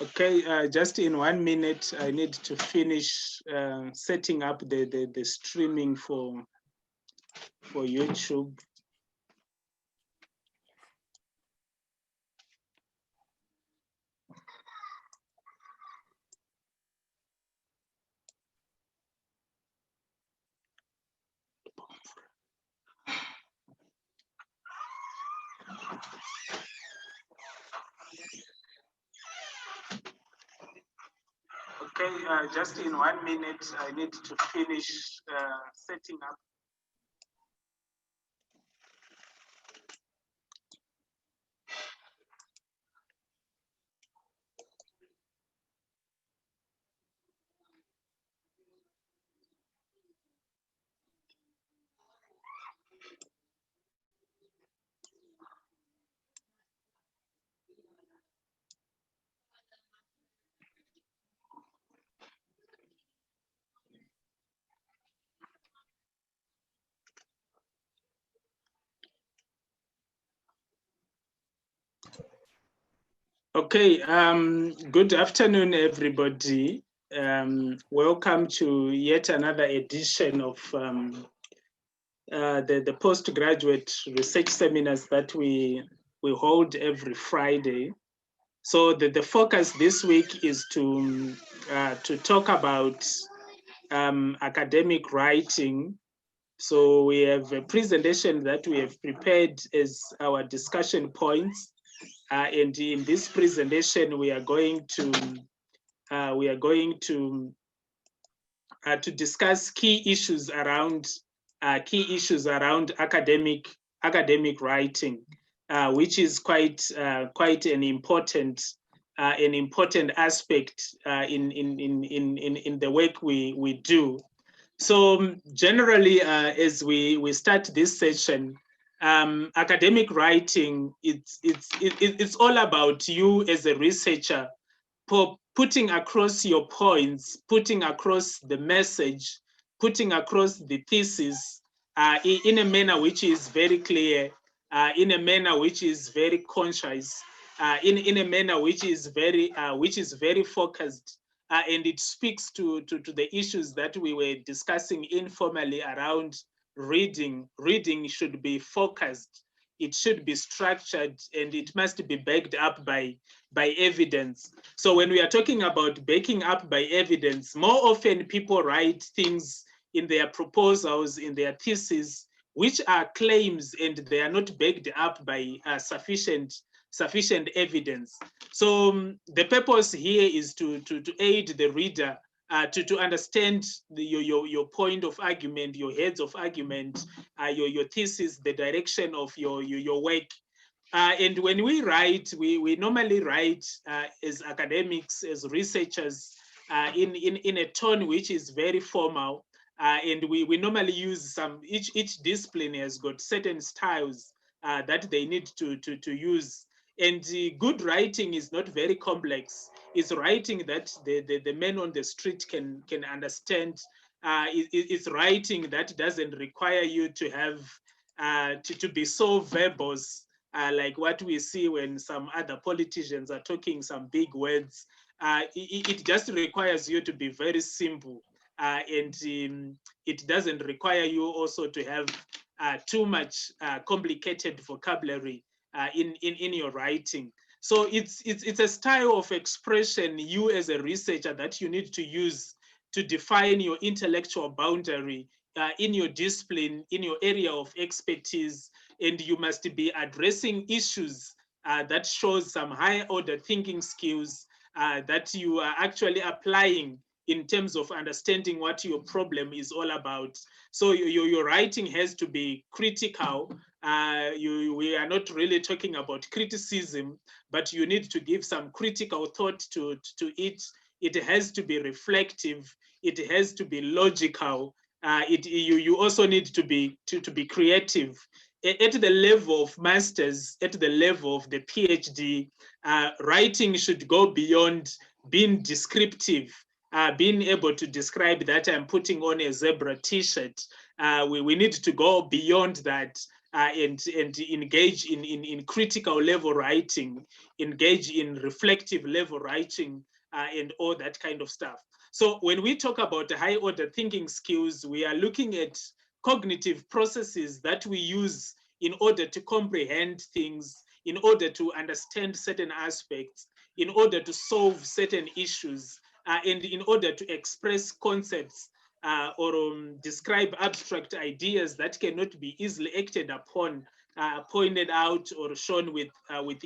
Okay, just in 1 minute, I need to finish setting up the streaming for YouTube. Okay, just in 1 minute, I need to finish setting up. Okay, good afternoon, everybody. Welcome to yet another edition of the postgraduate research seminars that we hold every Friday. So the focus this week is to talk about academic writing. So we have a presentation that we have prepared as our discussion points. And in this presentation, we are going to discuss key issues around academic writing, which is quite an important aspect in the work we do. So generally, as we start this session, academic writing, it's all about you as a researcher putting across your points, putting across the message, putting across the thesis in a manner which is very clear, in a manner which is very conscious, in a manner which is very focused, and it speaks to the issues that we were discussing informally around reading. Reading should be focused, it should be structured, and it must be backed up by evidence. So when we are talking about backing up by evidence, more often people write things in their proposals, in their theses, which are claims and they are not backed up by sufficient evidence. So the purpose here is to aid the reader to understand your point of argument, your heads of argument, your thesis, the direction of your work. And when we write, we normally write as academics, as researchers, in a tone which is very formal. And we normally use each discipline has got certain styles that they need to use. And good writing is not very complex. It's writing that the man on the street can understand. It's writing that doesn't require you to have to be so verbose, like what we see when some other politicians are talking some big words. It just requires you to be very simple, and it doesn't require you also to have too much complicated vocabulary in your writing. So it's a style of expression, you as a researcher, that you need to use to define your intellectual boundary in your discipline, in your area of expertise, and you must be addressing issues that shows some high order thinking skills that you are actually applying in terms of understanding what your problem is all about. So your writing has to be critical. We are not really talking about criticism, but you need to give some critical thought to it. It has to be reflective. It has to be logical. You also need to be creative. At the level of masters, at the level of the PhD, writing should go beyond being descriptive, being able to describe that I'm putting on a zebra t-shirt. we need to go beyond that and engage in critical level writing, engage in reflective level writing, and all that kind of stuff. So when we talk about high order thinking skills, we are looking at cognitive processes that we use in order to comprehend things, in order to understand certain aspects, in order to solve certain issues, and in order to express concepts or describe abstract ideas that cannot be easily acted upon, pointed out or shown with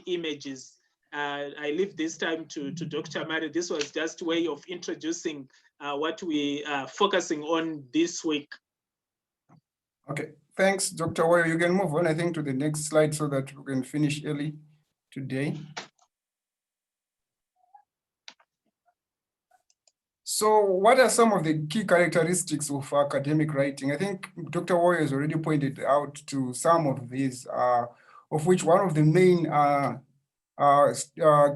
images. I leave this time to Dr. Mari. This was just a way of introducing what we are focusing on this week. Okay, thanks, Dr. Warrior. You can move on, I think, to the next slide so that we can finish early today. So what are some of the key characteristics of academic writing? I think Dr. Warrior has already pointed out to some of these, of which one of the main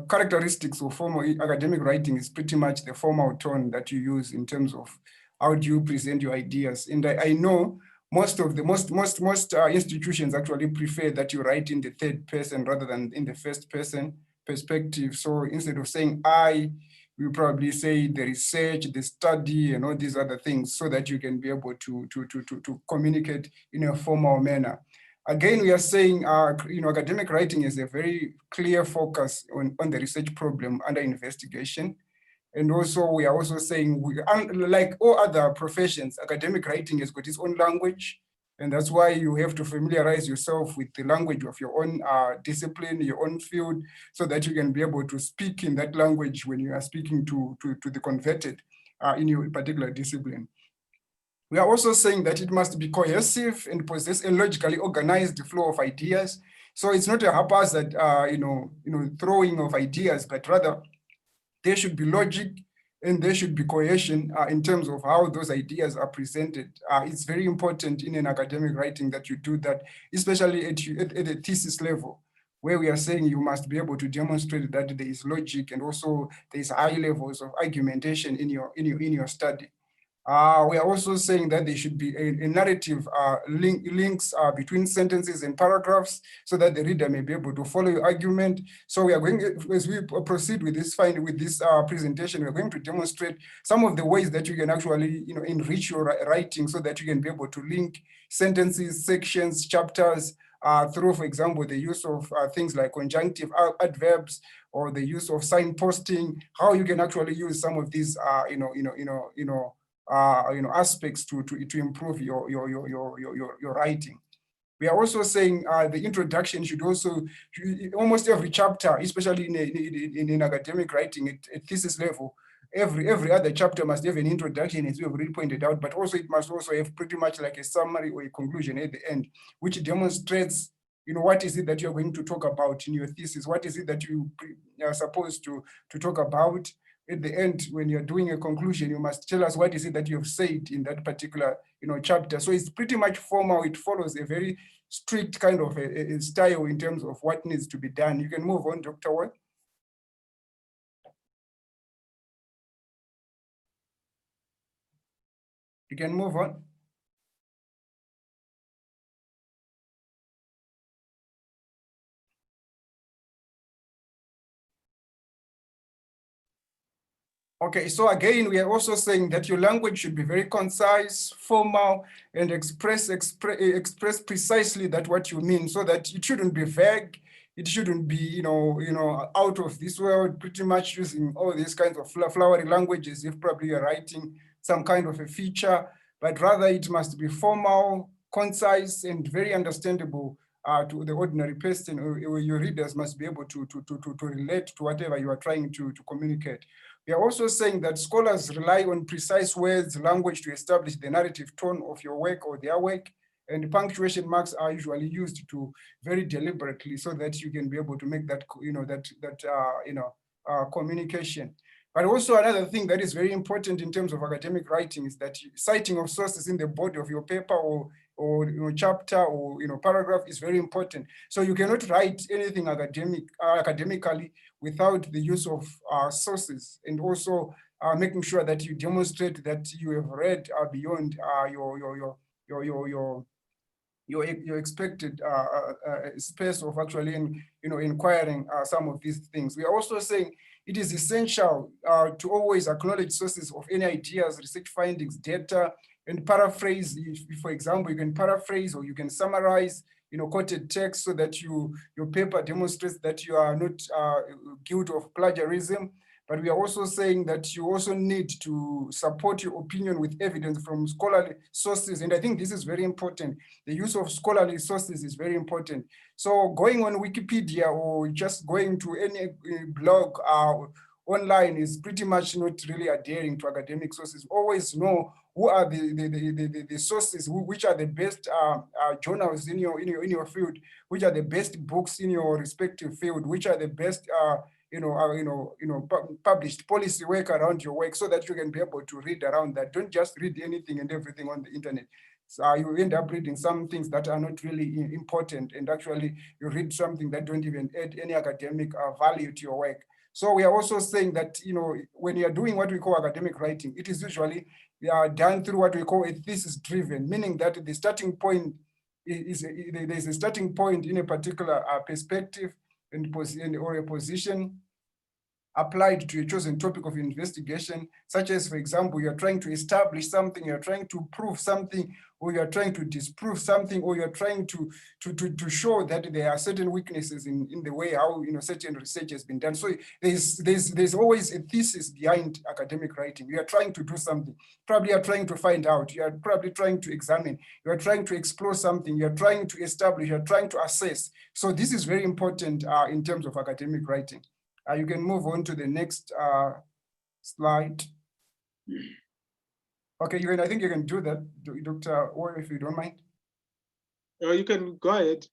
characteristics of formal academic writing is pretty much the formal tone that you use in terms of how do you present your ideas. And I know most institutions actually prefer that you write in the third person rather than in the first person perspective. So instead of saying I, we probably say the research, the study, and all these other things, so that you can be able to communicate in a formal manner. Again, we are saying, academic writing is a very clear focus on the research problem under investigation. And also, we are also saying, like all other professions, academic writing has got its own language. And that's why you have to familiarize yourself with the language of your own discipline, your own field, so that you can be able to speak in that language when you are speaking to the converted in your particular discipline. We are also saying that it must be cohesive and possess a logically organized flow of ideas. So it's not a haphazard, throwing of ideas, but rather there should be logic and there should be cohesion in terms of how those ideas are presented. It's very important in an academic writing that you do that, especially at the thesis level, where we are saying you must be able to demonstrate that there is logic and also there is high levels of argumentation in your study. We are also saying that there should be a narrative links between sentences and paragraphs so that the reader may be able to follow your argument. So we are going, as we proceed with this presentation, we're going to demonstrate some of the ways that you can actually enrich your writing so that you can be able to link sentences, sections, chapters, through, for example, the use of things like conjunctive adverbs or the use of signposting, how you can actually use some of these aspects to improve your writing. We are also saying the introduction should also, almost every chapter, especially in academic writing at thesis level, every other chapter must have an introduction, as we have already pointed out, but also it must also have pretty much like a summary or a conclusion at the end, which demonstrates what is it that you're going to talk about in your thesis, what is it that you are supposed to talk about. At the end, when you're doing a conclusion, you must tell us what is it that you have said in that particular chapter. So it's pretty much formal. It follows a very strict kind of a style in terms of what needs to be done. You can move on, Dr. Ward. You can move on. Okay, so again, we are also saying that your language should be very concise, formal, and express precisely that what you mean, so that it shouldn't be vague. It shouldn't be, out of this world, pretty much using all these kinds of flowery languages if probably you're writing some kind of a feature, but rather it must be formal, concise, and very understandable to the ordinary person, or your readers must be able to relate to whatever you are trying to communicate. We are also saying that scholars rely on precise words, language to establish the narrative tone of your work or their work, and punctuation marks are usually used to very deliberately so that you can be able to make that, communication. But also another thing that is very important in terms of academic writing is that citing of sources in the body of your paper or chapter or paragraph is very important. So you cannot write anything academically without the use of sources, and also making sure that you demonstrate that you have read beyond your expected space of actually inquiring some of these things. We are also saying it is essential to always acknowledge sources of any ideas, research findings, data, and paraphrase. If, for example, you can paraphrase or you can summarize quoted text so that your paper demonstrates that you are not guilty of plagiarism. But we are also saying that you also need to support your opinion with evidence from scholarly sources. And I think this is very important. The use of scholarly sources is very important. So going on Wikipedia or just going to any blog online is pretty much not really adhering to academic sources. Always know who are the sources, which are the best journals in your field, which are the best books in your respective field, which are the best published policy work around your work, so that you can be able to read around that. Don't just read anything and everything on the internet. So you end up reading some things that are not really important, and actually you read something that don't even add any academic value to your work. So we are also saying that when you are doing what we call academic writing, it is usually done through what we call a thesis driven, meaning that the starting point there's a starting point in a particular perspective or a position applied to a chosen topic of investigation, such as, for example, you're trying to establish something, you're trying to prove something, or you're trying to disprove something, or you're trying to show that there are certain weaknesses in the way how certain research has been done. So there's always a thesis behind academic writing. You are trying to do something. Probably you're trying to find out, you are probably trying to examine, you are trying to explore something, you're trying to establish, you're trying to assess. So this is very important in terms of academic writing. You can move on to the next slide. Okay, I think you can do that, Dr. Or, if you don't mind. You can go ahead.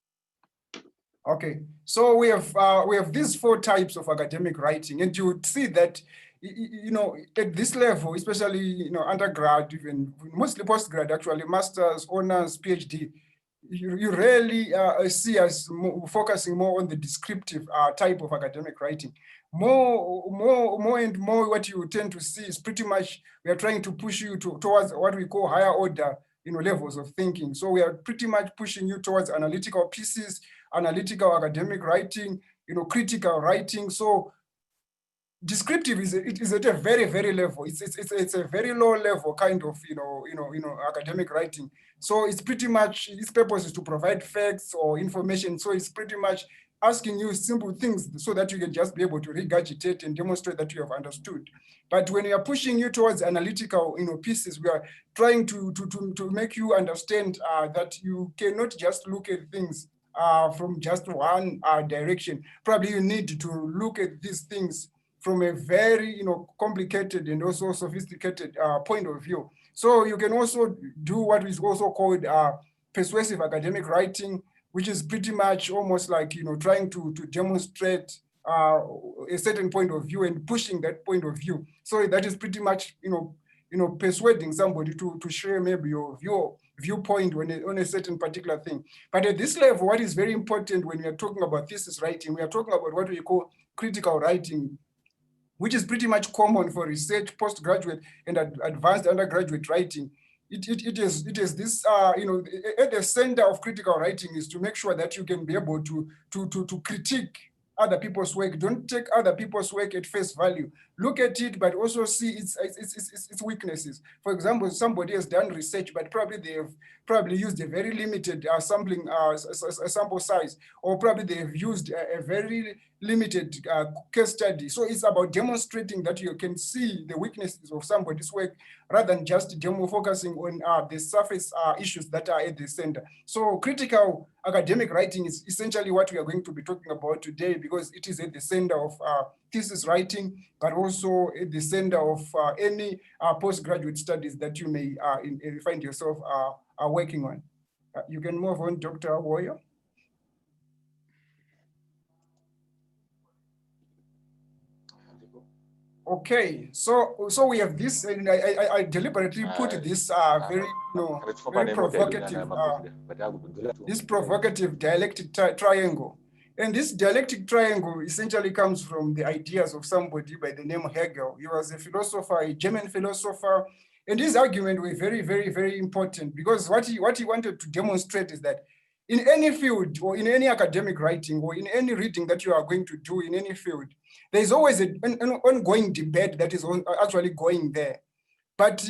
Okay, so we have these 4 types of academic writing, and you would see that at this level, especially undergrad, even mostly postgrad, actually masters, honors, PhD, you rarely see us focusing more on the descriptive type of academic writing. More and more, what you tend to see is pretty much we are trying to push you towards what we call higher order levels of thinking. So we are pretty much pushing you towards analytical pieces, analytical academic writing, critical writing. So descriptive is at a very, very level. It's a very low level kind of academic writing. So it's pretty much, its purpose is to provide facts or information. So it's pretty much asking you simple things so that you can just be able to regurgitate and demonstrate that you have understood. But when we are pushing you towards analytical pieces, we are trying to make you understand that you cannot just look at things from just one direction. Probably you need to look at these things from a very complicated and also sophisticated point of view. So you can also do what is also called persuasive academic writing, which is pretty much almost like trying to demonstrate a certain point of view and pushing that point of view. So that is pretty much persuading somebody to share maybe your viewpoint on a certain particular thing. But at this level, what is very important when we are talking about thesis writing, we are talking about what we call critical writing, which is pretty much common for research, postgraduate, and advanced undergraduate writing. It is this, at the center of critical writing is to make sure that you can be able to critique other people's work. Don't take other people's work at face value. Look at it, but also see its weaknesses. For example, somebody has done research, but probably they have used a very limited sample size, or probably they have used a very limited case study. So it's about demonstrating that you can see the weaknesses of somebody's work rather than just focusing on the surface issues that are at the center. So critical academic writing is essentially what we are going to be talking about today, because it is at the center of thesis writing, but also at the center of any postgraduate studies that you may find yourself working on. You can move on, Dr. Warrior. Okay, so we have this, and I deliberately put this very provocative, this provocative dialectic triangle. And this dialectic triangle essentially comes from the ideas of somebody by the name of Hegel. He was a philosopher, a German philosopher, And his argument were very, very, very important, because what he wanted to demonstrate is that in any field or in any academic writing or in any reading that you are going to do in any field, there's always an ongoing debate that is actually going there. But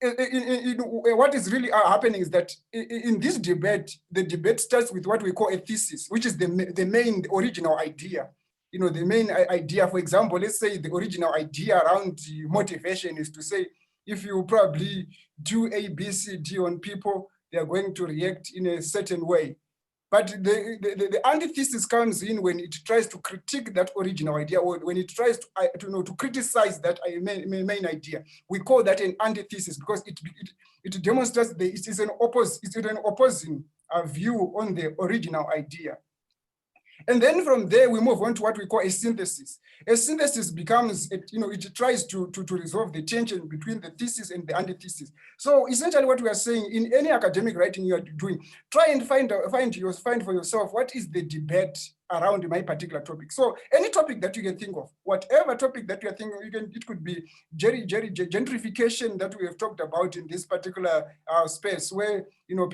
what is really happening is that in this debate, the debate starts with what we call a thesis, which is the main, the original idea. You know, the main idea, for example, let's say the original idea around motivation is to say, if you probably do A, B, C, D on people, they are going to react in a certain way. But the antithesis comes in when it tries to critique that original idea, or when it tries to criticize that main idea. We call that an antithesis, because it demonstrates that it is an opposing view on the original idea. And then from there, we move on to what we call a synthesis. A synthesis becomes, it tries to resolve the tension between the thesis and the antithesis. So essentially what we are saying, in any academic writing you are doing, try and find for yourself what is the debate around my particular topic. So any topic that you can think of, whatever topic that you are thinking, it could be gentrification that we have talked about in this particular space, where there are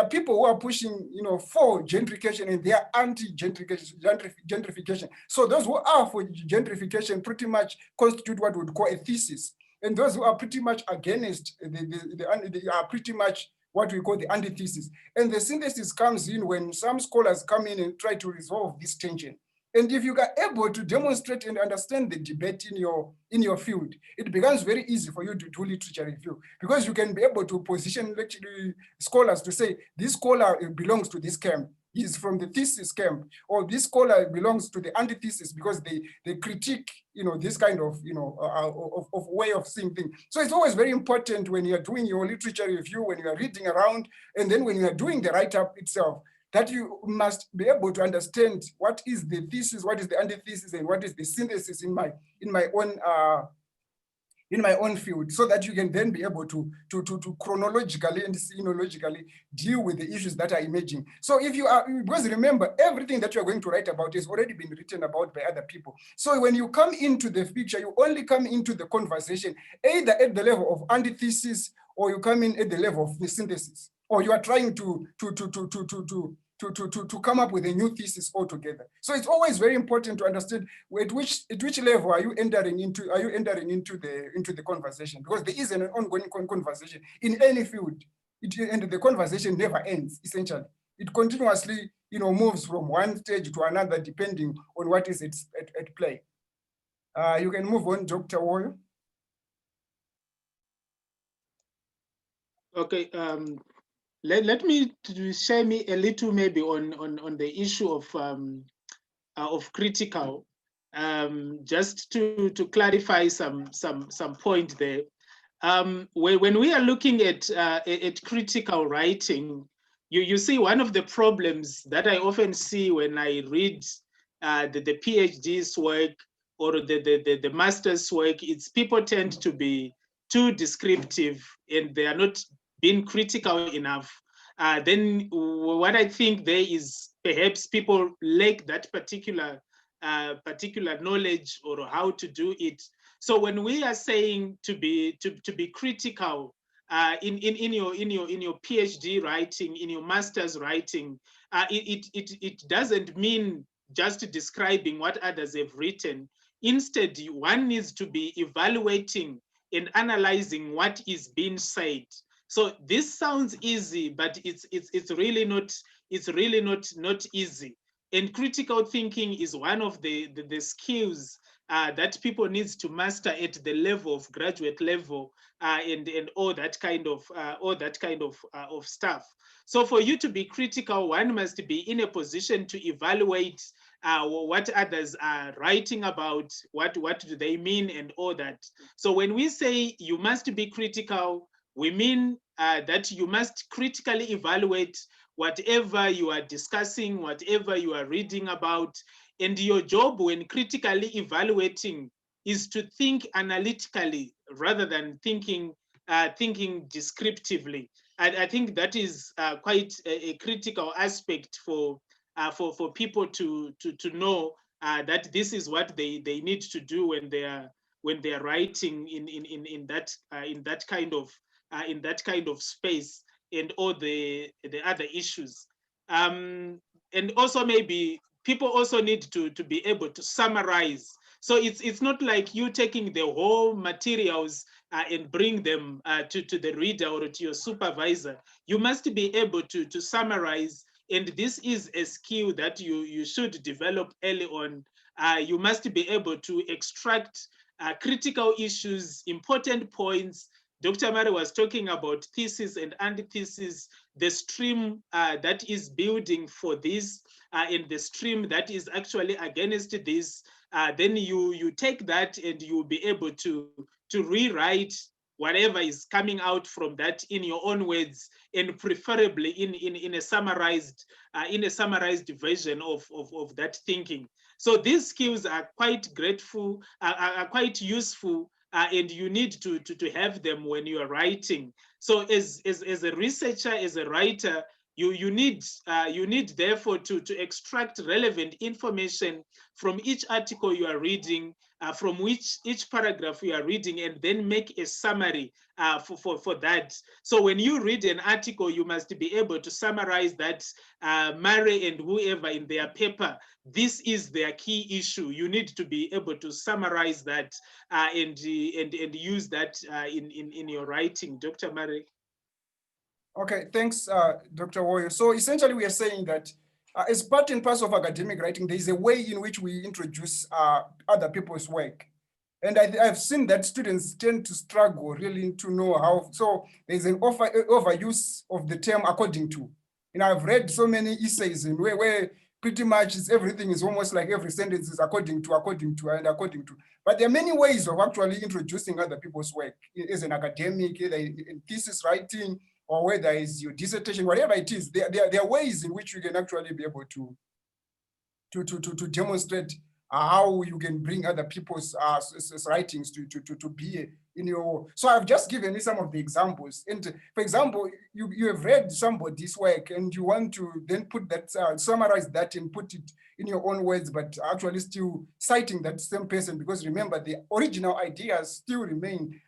people who are pushing for gentrification, and they are anti-gentrification. So those who are for gentrification pretty much constitute what we would call a thesis, and those who are pretty much against they are pretty much what we call the antithesis. And the synthesis comes in when some scholars come in and try to resolve this tension. And if you are able to demonstrate and understand the debate in your field, it becomes very easy for you to do literature review, because you can be able to position scholars to say, this scholar belongs to this camp, is from the thesis camp, or this scholar belongs to the antithesis because they critique this kind of of way of seeing things. So it's always very important when you're doing your literature review, when you are reading around, and then when you are doing the write-up itself, that you must be able to understand what is the thesis, what is the antithesis, and what is the synthesis in my own field, so that you can then be able to chronologically and sinologically deal with the issues that are emerging. So if you are, because remember, everything that you are going to write about has already been written about by other people. So when you come into the picture, you only come into the conversation either at the level of antithesis, or you come in at the level of the synthesis, or you are trying to come up with a new thesis altogether. So it's always very important to understand at which level are you entering into the conversation, because there is an ongoing conversation in any field, and the conversation never ends. Essentially, it continuously moves from one stage to another depending on what is at play. You can move on, Dr. Woyo. Okay. Let me share a little maybe on the issue of critical, just to clarify some point there. When we are looking at critical writing, you see one of the problems that I often see when I read the PhD's work or the master's work, it's people tend to be too descriptive and they are not being critical enough. Then what I think there is perhaps people lack that particular knowledge or how to do it. So when we are saying to be critical in your PhD writing, in your master's writing, it doesn't mean just describing what others have written. Instead, one needs to be evaluating and analyzing what is being said. So this sounds easy, but it's really not easy. And critical thinking is one of the skills that people need to master at the level of graduate level, and all that kind of stuff. So for you to be critical, one must be in a position to evaluate what others are writing about, what do they mean, and all that. So when we say you must be critical, we mean that you must critically evaluate whatever you are discussing, whatever you are reading about. And your job when critically evaluating is to think analytically rather than thinking descriptively. I think that is quite a critical aspect for people to know that this is what they need to do when when they are writing in that kind of space, and all the other issues. And also maybe people also need to be able to summarize. So it's not like you taking the whole materials and bring them to the reader or to your supervisor. You must be able to summarize, and this is a skill that you should develop early on. You must be able to extract critical issues, important points. Dr. Mari was talking about thesis and antithesis, the stream that is building for this, and the stream that is actually against this. Then you take that and you'll be able to rewrite whatever is coming out from that in your own words, and preferably in a summarized version of that thinking. So these skills are quite grateful, are quite useful, and you need to have them when you are writing. So as a researcher, as a writer, you need therefore to extract relevant information from each article you are reading, from each paragraph you are reading, and then make a summary for that. So when you read an article, you must be able to summarize that. Murray and whoever in their paper, this is their key issue. You need to be able to summarize that and use that in your writing. Dr. Murray. Okay, thanks, Dr. Woyo. So essentially, we are saying that as part and parcel of academic writing, there is a way in which we introduce other people's work. And I've seen that students tend to struggle really to know how. So there's an overuse of the term according to. And I've read so many essays in where pretty much everything is almost like every sentence is according to, and according to. But there are many ways of actually introducing other people's work as an academic, either in thesis writing, or whether it's your dissertation, whatever it is. There are ways in which you can actually be able to demonstrate how you can bring other people's writings to be in your. So I've just given you some of the examples. And for example, you have read somebody's work and you want to then put that, summarize that and put it in your own words, but actually still citing that same person, because remember, the original ideas still remain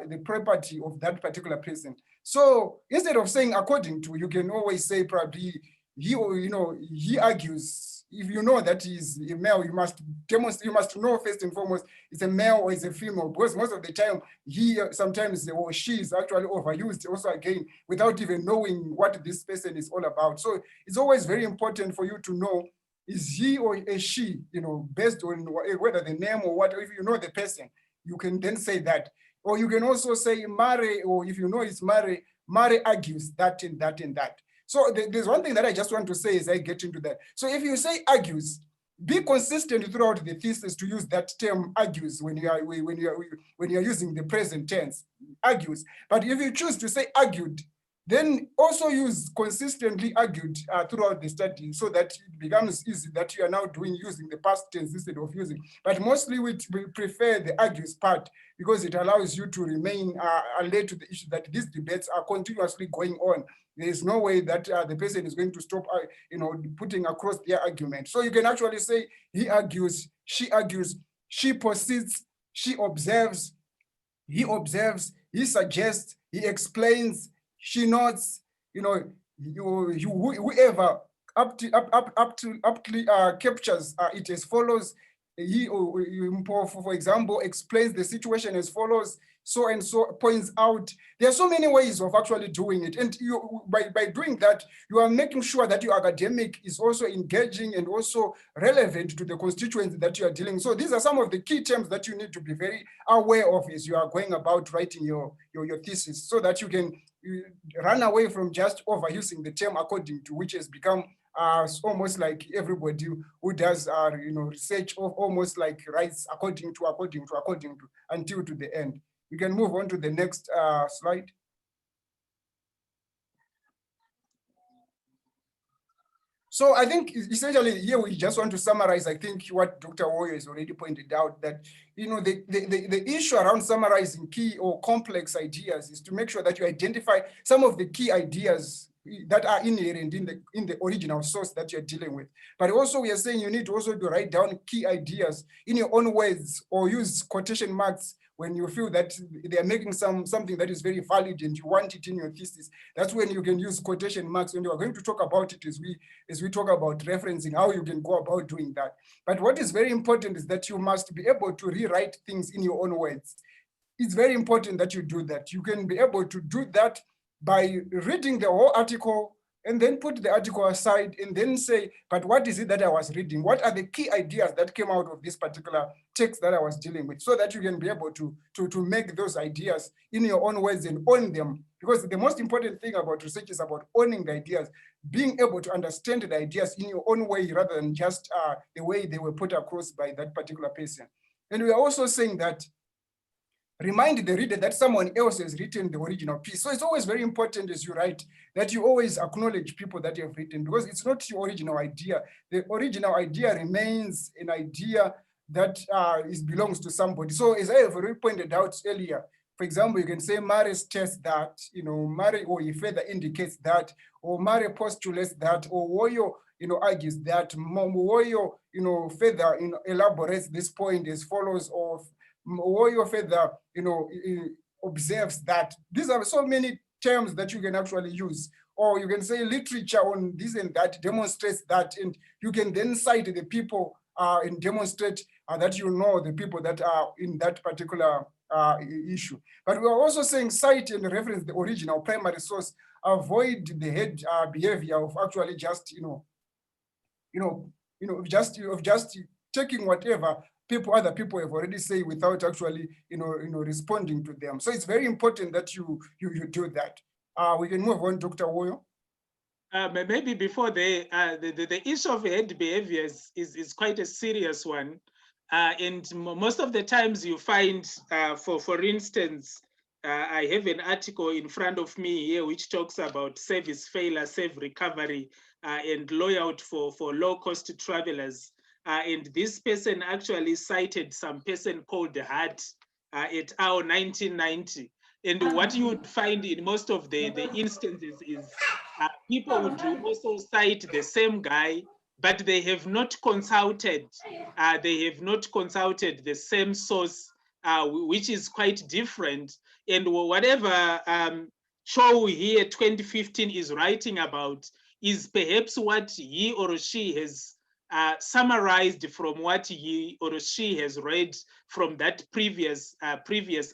the property of that particular person. So instead of saying according to, you can always say probably he argues. If you know that he's a male, you must demonstrate, you must know first and foremost it's a male or it's a female, because most of the time he sometimes or she is actually overused also, again, without even knowing what this person is all about. So it's always very important for you to know, is he or a she, based on whether the name or what. If you know the person, you can then say that. Or you can also say Mare, or if you know it's Mare, Mare argues that and that and that. So there's one thing that I just want to say as I get into that. So if you say argues, be consistent throughout the thesis to use that term argues when you are using the present tense, argues. But if you choose to say argued, then also use consistently argued throughout the study, so that it becomes easy that you are now using the past tense instead of using. But mostly we prefer the argues part, because it allows you to remain alert to the issue that these debates are continuously going on. There is no way that the person is going to stop, putting across their argument. So you can actually say he argues, she proceeds, she observes, he observes, he suggests, he explains, she notes, whoever aptly captures it as follows. He, for example, explains the situation as follows, so and so points out. There are so many ways of actually doing it. And by doing that, you are making sure that your academic is also engaging and also relevant to the constituents that you are dealing. So these are some of the key terms that you need to be very aware of as you are going about writing your thesis, so that you can run away from just overusing the term according to, which has become almost like everybody who does research of almost like writes according to until to the end. We can move on to the next slide. So I think essentially here we just want to summarize, I think, what Dr. Woyo has already pointed out, that the issue around summarizing key or complex ideas is to make sure that you identify some of the key ideas that are inherent in the original source that you're dealing with. But also we are saying you need also to write down key ideas in your own words or use quotation marks when you feel that they are making something that is very valid and you want it in your thesis. That's when you can use quotation marks. And we are going to talk about it as we talk about referencing, how you can go about doing that. But what is very important is that you must be able to rewrite things in your own words. It's very important that you do that. You can be able to do that by reading the whole article and then put the article aside and then say, but what is it that I was reading? What are the key ideas that came out of this particular text that I was dealing with? So that you can be able to make those ideas in your own words and own them. Because the most important thing about research is about owning the ideas, being able to understand the ideas in your own way rather than just the way they were put across by that particular person. And we are also saying that remind the reader that someone else has written the original piece. So it's always very important as you write that you always acknowledge people that you have written, because it's not your original idea. The original idea remains an idea that belongs to somebody. So as I have already pointed out earlier, for example, you can say Mare states that, Mare or he further indicates that, or Mare postulates that, or Woyo, argues that, Woyo, further, elaborates this point as follows, or Woyo further, observes that. These are so many terms that you can actually use. Or you can say literature on this and that demonstrates that, and you can then cite the people and demonstrate that the people that are in that particular issue. But we are also saying cite and reference the original primary source. Avoid the head behavior of actually just just taking whatever other people have already said without actually responding to them. So it's very important that you do that. We can move on, Dr. Woyo. Maybe before the issue of head behavior is quite a serious one. And most of the times you find, for instance, I have an article in front of me here which talks about service failure, safe recovery, and loyout for low-cost travelers. And this person actually cited some person called Hart et al. 1990. And what you would find in most of the instances is people would also cite the same guy, but they have not consulted. They have not consulted the same source, which is quite different. And whatever Chow here 2015 is writing about is perhaps what he or she has summarized from what he or she has read from that previous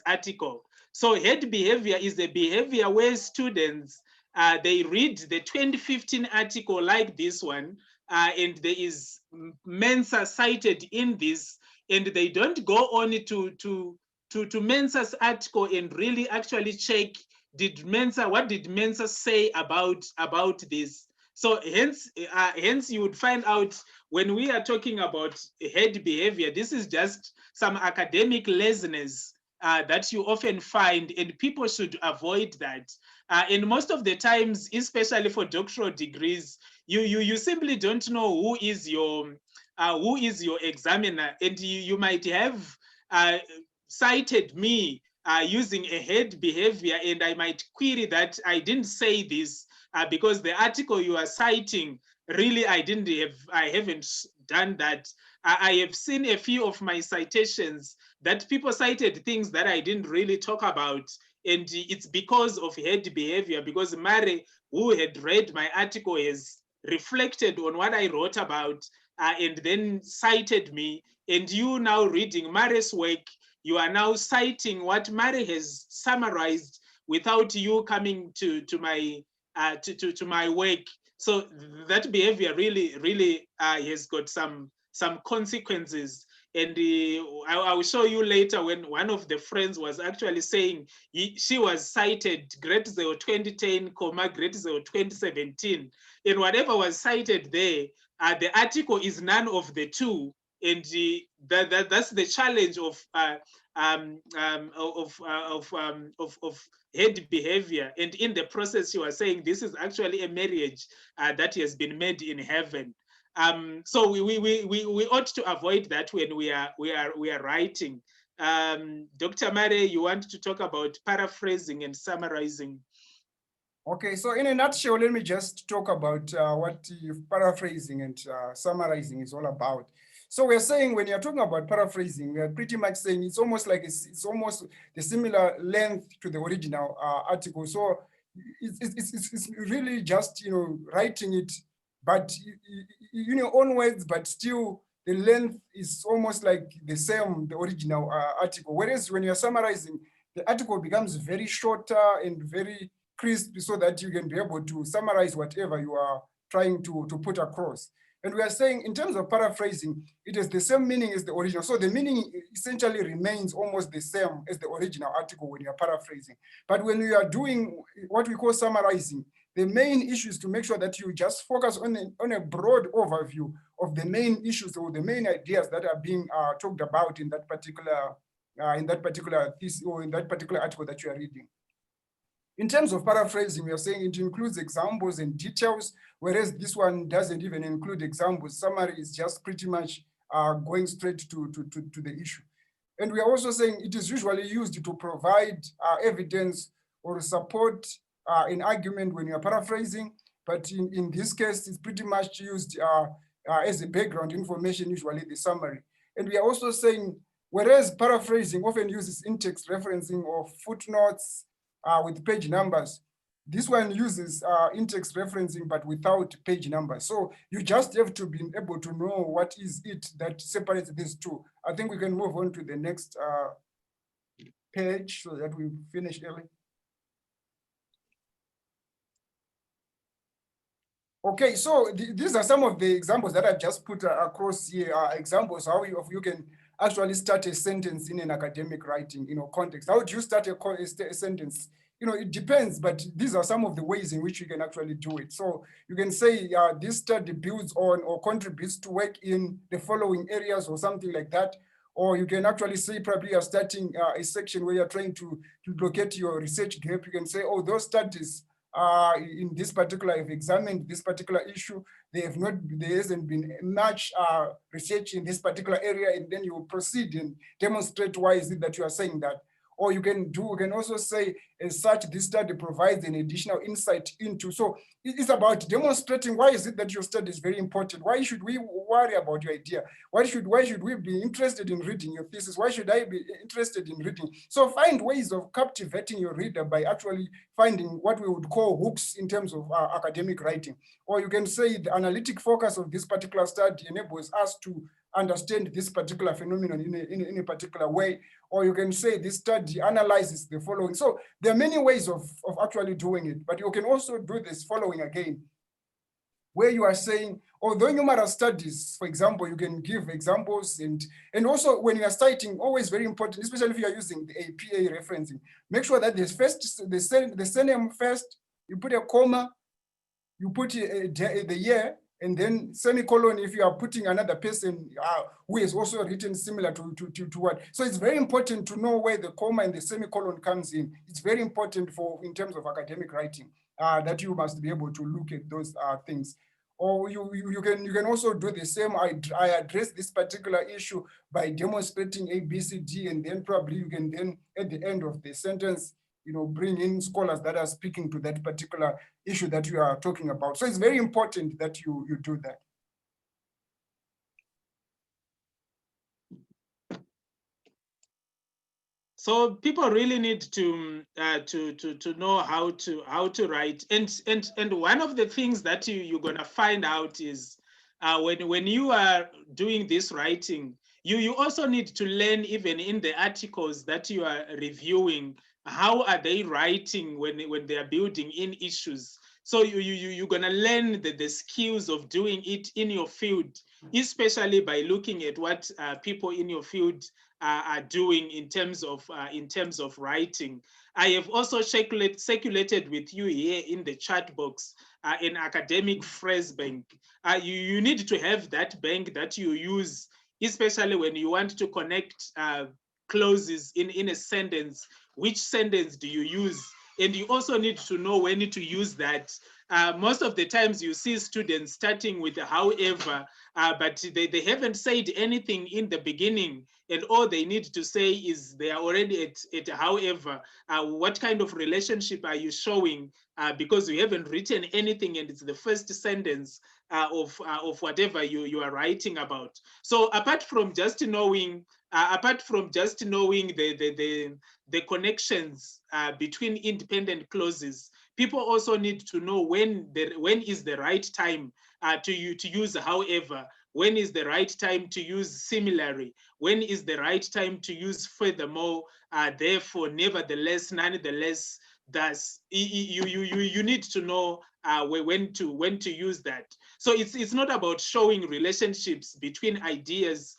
article. So head behavior is a behavior where students, they read the 2015 article like this one, and there is Mensa cited in this, and they don't go on to Mensa's article and really actually check what did Mensa say about this. So hence you would find out when we are talking about head behavior, this is just some academic laziness that you often find, and people should avoid that. And most of the times, especially for doctoral degrees, you simply don't know who is your examiner, and you might have cited me using a head behavior, and I might query that I didn't say this because the article you are citing, really I haven't done that. I have seen a few of my citations that people cited things that I didn't really talk about, and it's because of head behavior, because Mare, who had read my article, has reflected on what I wrote about and then cited me, and you now reading Mare's work, you are now citing what Mare has summarized without you coming to my work. So that behavior really has got some consequences. And I will show you later when one of the friends was actually saying she was cited Great Zero 2010, Great Zero 2017. And whatever was cited there, the article is none of the two. And that's the challenge of head behavior. And in the process, you are saying this is actually a marriage that has been made in heaven. So we ought to avoid that when we are writing. Dr. Mare, you want to talk about paraphrasing and summarizing? Okay, so in a nutshell, let me just talk about what paraphrasing and summarizing is all about. So we're saying when you're talking about paraphrasing, we're pretty much saying it's almost like it's almost the similar length to the original article. So it's really just, writing it, but in your own words, but still the length is almost like the same, the original article. Whereas when you're summarizing, the article becomes very shorter and very crisp so that you can be able to summarize whatever you are trying to put across. And we are saying in terms of paraphrasing, it has the same meaning as the original. So the meaning essentially remains almost the same as the original article when you're paraphrasing. But when you are doing what we call summarizing, the main issue is to make sure that you just focus on a broad overview of the main issues or the main ideas that are being talked about in that particular thesis or in that particular article that you are reading. In terms of paraphrasing, we are saying it includes examples and details, whereas this one doesn't even include examples. Summary is just pretty much going straight to the issue. And we are also saying it is usually used to provide evidence or support an argument when you are paraphrasing, but in this case, it's pretty much used as a background information, usually the summary. And we are also saying, whereas paraphrasing often uses in-text referencing or footnotes, with page numbers, this one uses in-text referencing, but without page numbers. So you just have to be able to know what is it that separates these two. I think we can move on to the next page so that we finish early. Okay, so these are some of the examples that I've just put across here, examples how you can actually start a sentence in an academic writing, context. How would you start a sentence? It depends, but these are some of the ways in which you can actually do it. So you can say this study builds on or contributes to work in the following areas or something like that. Or you can actually say probably you're starting a section where you're trying to locate your research gap. You can say, oh, those studies in this particular, have examined this particular issue. There hasn't been much research in this particular area, and then you proceed and demonstrate why is it that you are saying that. Or you can also say, as such, this study provides an additional insight into. So it's about demonstrating why is it that your study is very important. Why should we worry about your idea? Why should we be interested in reading your thesis? Why should I be interested in reading? So find ways of captivating your reader by actually finding what we would call hooks in terms of academic writing. Or you can say the analytic focus of this particular study enables us to understand this particular phenomenon in a particular way. Or you can say this study analyzes the following. So there are many ways of actually doing it, but you can also do this following again, where you are saying, although numerous studies, for example, you can give examples, and also when you are citing, always very important, especially if you are using the APA referencing, make sure that there's first the surname first, you put a comma, you put the year, and then semicolon if you are putting another person who is also written similar to what. So it's very important to know where the comma and the semicolon comes in. It's very important in terms of academic writing that you must be able to look at those things. Or you can also do the same. I address this particular issue by demonstrating A, B, C, D, and then probably you can then at the end of the sentence, bring in scholars that are speaking to that particular issue that you are talking about. So it's very important that you do that. So people really need to know how to write, and one of the things that you're gonna find out is when you are doing this writing, you also need to learn, even in the articles that you are reviewing, how are they writing when they are building in issues. So you're gonna learn the skills of doing it in your field, especially by looking at what people in your field are doing in terms of writing. I have also circulated with you here in the chat box an academic phrase bank. You need to have that bank that you use, especially when you want to connect clauses in a sentence. Which sentence do you use? And you also need to know when to use that. Most of the times you see students starting with however, but they haven't said anything in the beginning, and all they need to say is they are already at however. What kind of relationship are you showing? Because you haven't written anything and it's the first sentence of whatever you are writing about. So apart from just knowing the connections between independent clauses, people also need to know when is the right time to use however, when is the right time to use similarly, when is the right time to use furthermore, therefore, nevertheless, nonetheless, thus. You need to know when to use that. So it's not about showing relationships between ideas.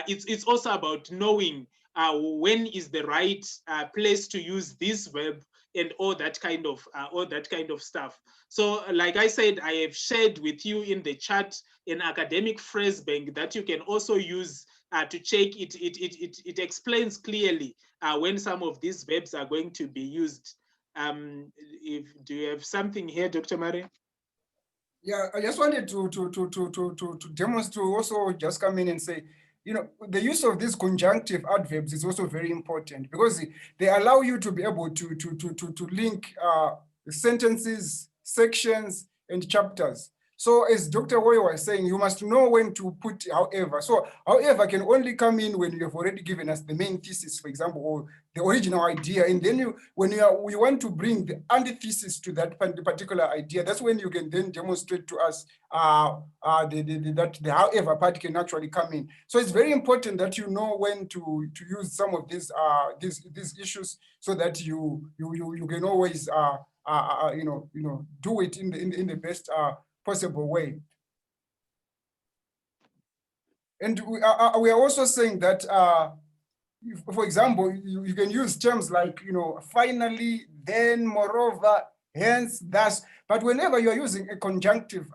It's also about knowing when is the right place to use this verb and all that kind of stuff. So like I said, I have shared with you in the chat an academic phrase bank that you can also use to check it. It explains clearly when some of these verbs are going to be used. Do you have something here, Dr. Mari? Yeah, I just wanted to demonstrate, also just come in and say, the use of these conjunctive adverbs is also very important because they allow you to be able to link sentences, sections, and chapters. So as Dr. Woy was saying, you must know when to put however. So however can only come in when you have already given us the main thesis, for example, or the original idea. And then when we want to bring the antithesis to that particular idea, that's when you can then demonstrate to us that the however part can actually come in. So it's very important that you know when to use some of these issues so that you can always do it in the best possible way. And we are also saying that, for example, you can use terms like, finally, then, moreover, hence, thus. But whenever you're using a conjunctive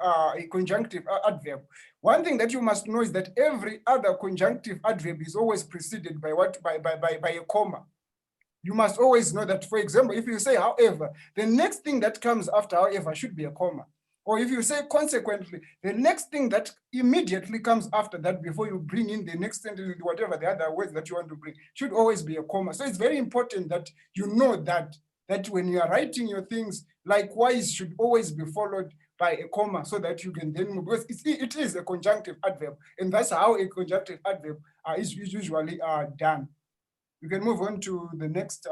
adverb, one thing that you must know is that every other conjunctive adverb is always preceded by what? By a comma. You must always know that, for example, if you say however, the next thing that comes after however should be a comma. Or if you say consequently, the next thing that immediately comes after that before you bring in the next sentence, whatever the other words that you want to bring, should always be a comma. So it's very important that you know that when you are writing your things, likewise should always be followed by a comma so that you can then move, because it is a conjunctive adverb, and that's how a conjunctive adverb is usually done. You can move on to the next.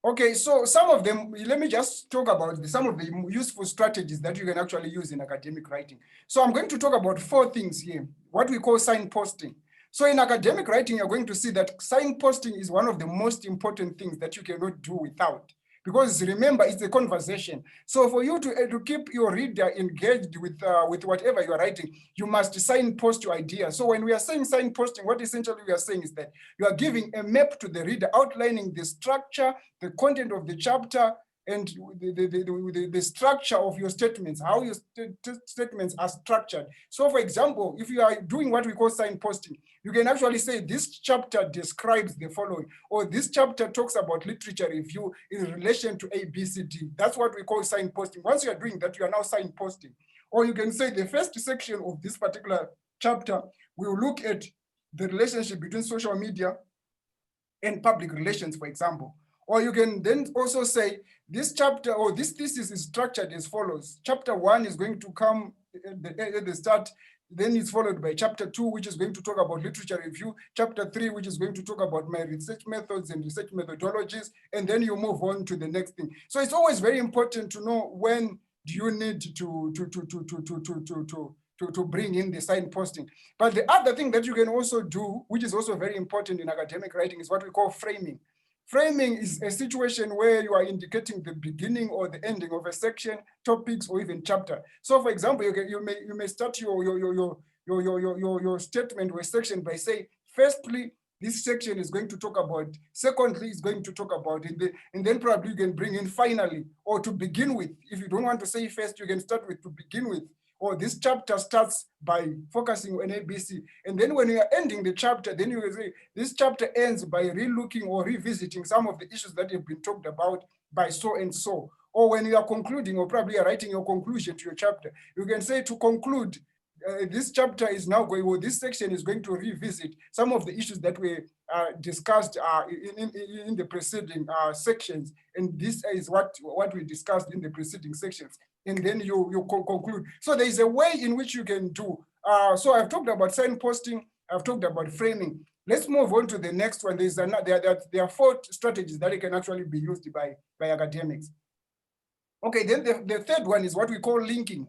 Okay, so some of them, let me just talk about some of the useful strategies that you can actually use in academic writing. So I'm going to talk about 4 things here, what we call signposting. So in academic writing, you're going to see that signposting is one of the most important things that you cannot do without. Because remember, it's a conversation. So for you to keep your reader engaged with whatever you are writing, you must signpost your idea. So when we are saying signposting, what essentially we are saying is that you are giving a map to the reader outlining the structure, the content of the chapter, and the structure of your statements, how your statements are structured. So for example, if you are doing what we call signposting, you can actually say this chapter describes the following, or this chapter talks about literature review in relation to A, B, C, D. That's what we call signposting. Once you are doing that, you are now signposting. Or you can say the first section of this particular chapter will look at the relationship between social media and public relations, for example. Or you can then also say this chapter or this thesis is structured as follows. Chapter 1 is going to come at the start, then it's followed by chapter 2, which is going to talk about literature review, chapter 3, which is going to talk about my research methods and research methodologies, and then you move on to the next thing. So it's always very important to know when do you need to bring in the signposting. But the other thing that you can also do, which is also very important in academic writing, is what we call framing. Framing is a situation where you are indicating the beginning or the ending of a section, topics, or even chapter. So, for example, you may start your statement or section by saying, firstly, this section is going to talk about, secondly, is going to talk about, and then probably you can bring in finally, or to begin with. If you don't want to say first, you can start with to begin with, or this chapter starts by focusing on ABC. And then when you are ending the chapter, then you will say, this chapter ends by relooking or revisiting some of the issues that have been talked about by so and so. Or when you are concluding, or probably are writing your conclusion to your chapter, you can say, to conclude, this chapter is now going, or this section is going to revisit some of the issues that were discussed in the preceding sections. And this is what we discussed in the preceding sections. And then you conclude. So there is a way in which you can do. So I've talked about signposting, I've talked about framing. Let's move on to the next one. There are 4 strategies that can actually be used by academics. Okay, then the third one is what we call linking.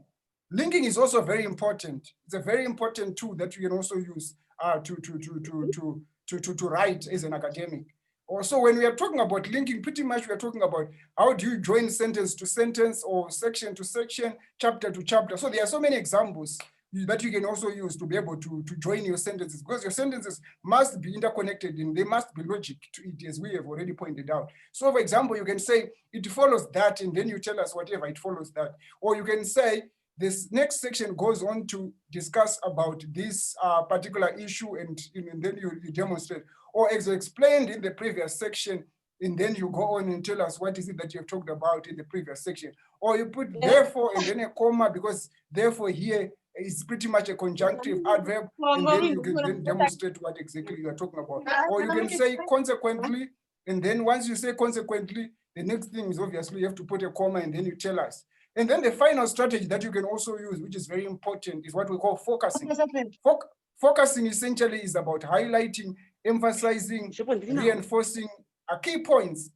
Linking is also very important. It's a very important tool that you can also use to write as an academic. Also, when we are talking about linking, pretty much we are talking about how do you join sentence to sentence or section to section, chapter to chapter. So there are so many examples that you can also use to be able to join your sentences, because your sentences must be interconnected and they must be logic to it, as we have already pointed out. So for example, you can say it follows that, and then you tell us whatever it follows that. Or you can say this next section goes on to discuss about this particular issue, and then you demonstrate. Or as explained in the previous section, and then you go on and tell us what is it that you have talked about in the previous section. Or you put therefore and then a comma, because therefore here is pretty much a conjunctive adverb, and then you can then demonstrate what exactly you are talking about. Or you can say consequently, and then once you say consequently, the next thing is obviously you have to put a comma and then you tell us. And then the final strategy that you can also use, which is very important, is what we call focusing. Focusing essentially is about highlighting, emphasizing, reinforcing key points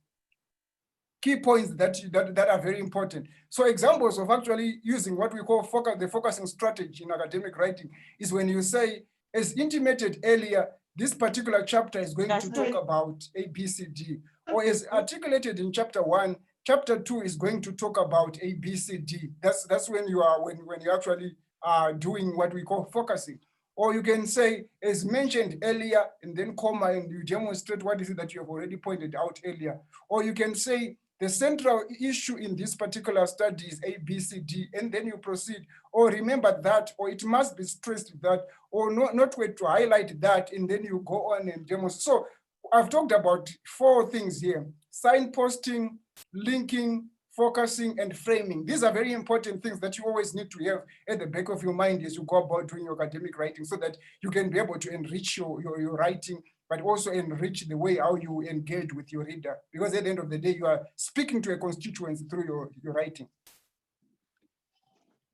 that are very important. So examples of actually using what we call the focusing strategy in academic writing is when you say, as intimated earlier, this particular chapter is going to talk about A, B, C, D, or as articulated in chapter 1, chapter 2 is going to talk about A, B, C, D. That's when you are when you actually are doing what we call focusing. Or you can say, as mentioned earlier, and then comma, and you demonstrate what is it that you have already pointed out earlier. Or you can say, the central issue in this particular study is A, B, C, D, and then you proceed. Or remember that, or it must be stressed that, or not wait to highlight that, and then you go on and demonstrate. So I've talked about 4 things here: signposting, linking, focusing, and framing. These are very important things that you always need to have at the back of your mind as you go about doing your academic writing, so that you can be able to enrich your writing, but also enrich the way how you engage with your reader. Because at the end of the day, you are speaking to a constituency through your writing.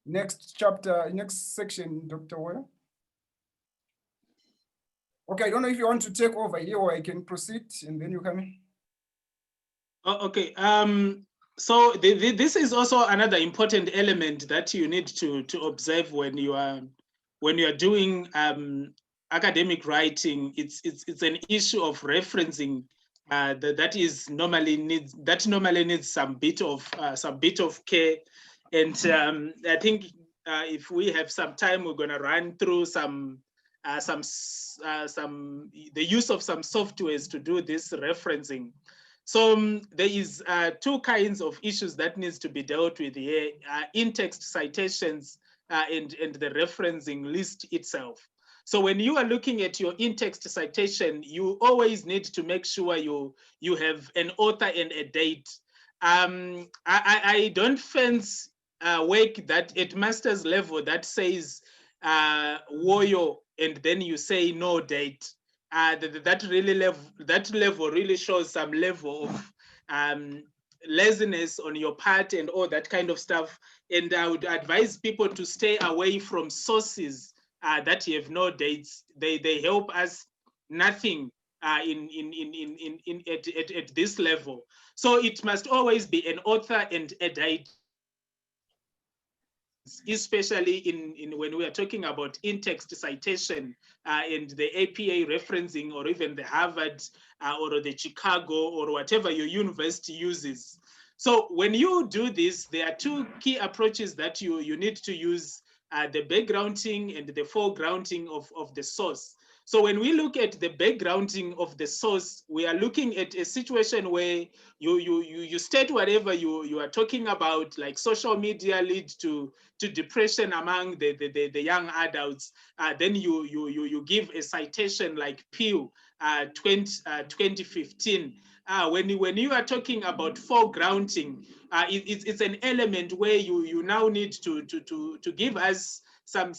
Next chapter, next section, Dr. Ware. Okay, I don't know if you want to take over here, or I can proceed and then you come in. Oh, okay. So this is also another important element that you need to observe when you are doing academic writing. It's an issue of referencing that normally needs some bit of care. And I think if we have some time, we're going to run through the use of some softwares to do this referencing. So there is 2 kinds of issues that needs to be dealt with here: in-text citations and the referencing list itself. So when you are looking at your in-text citation, you always need to make sure you have an author and a date. I don't fence work that at master's level that says Woyo, and then you say no date. That level really shows some level of laziness on your part and all that kind of stuff. And I would advise people to stay away from sources that have no dates. They help us nothing at this level. So it must always be an author and a date, especially when we are talking about in-text citation and the APA referencing, or even the Harvard or the Chicago or whatever your university uses. So when you do this, there are 2 key approaches that you need to use: the backgrounding and the foregrounding of the source. So when we look at the backgrounding of the source, we are looking at a situation where you state whatever you are talking about, like social media lead to depression among the young adults. Then you give a citation like Pew 2015. When you are talking about foregrounding, it's an element where you now need to give us some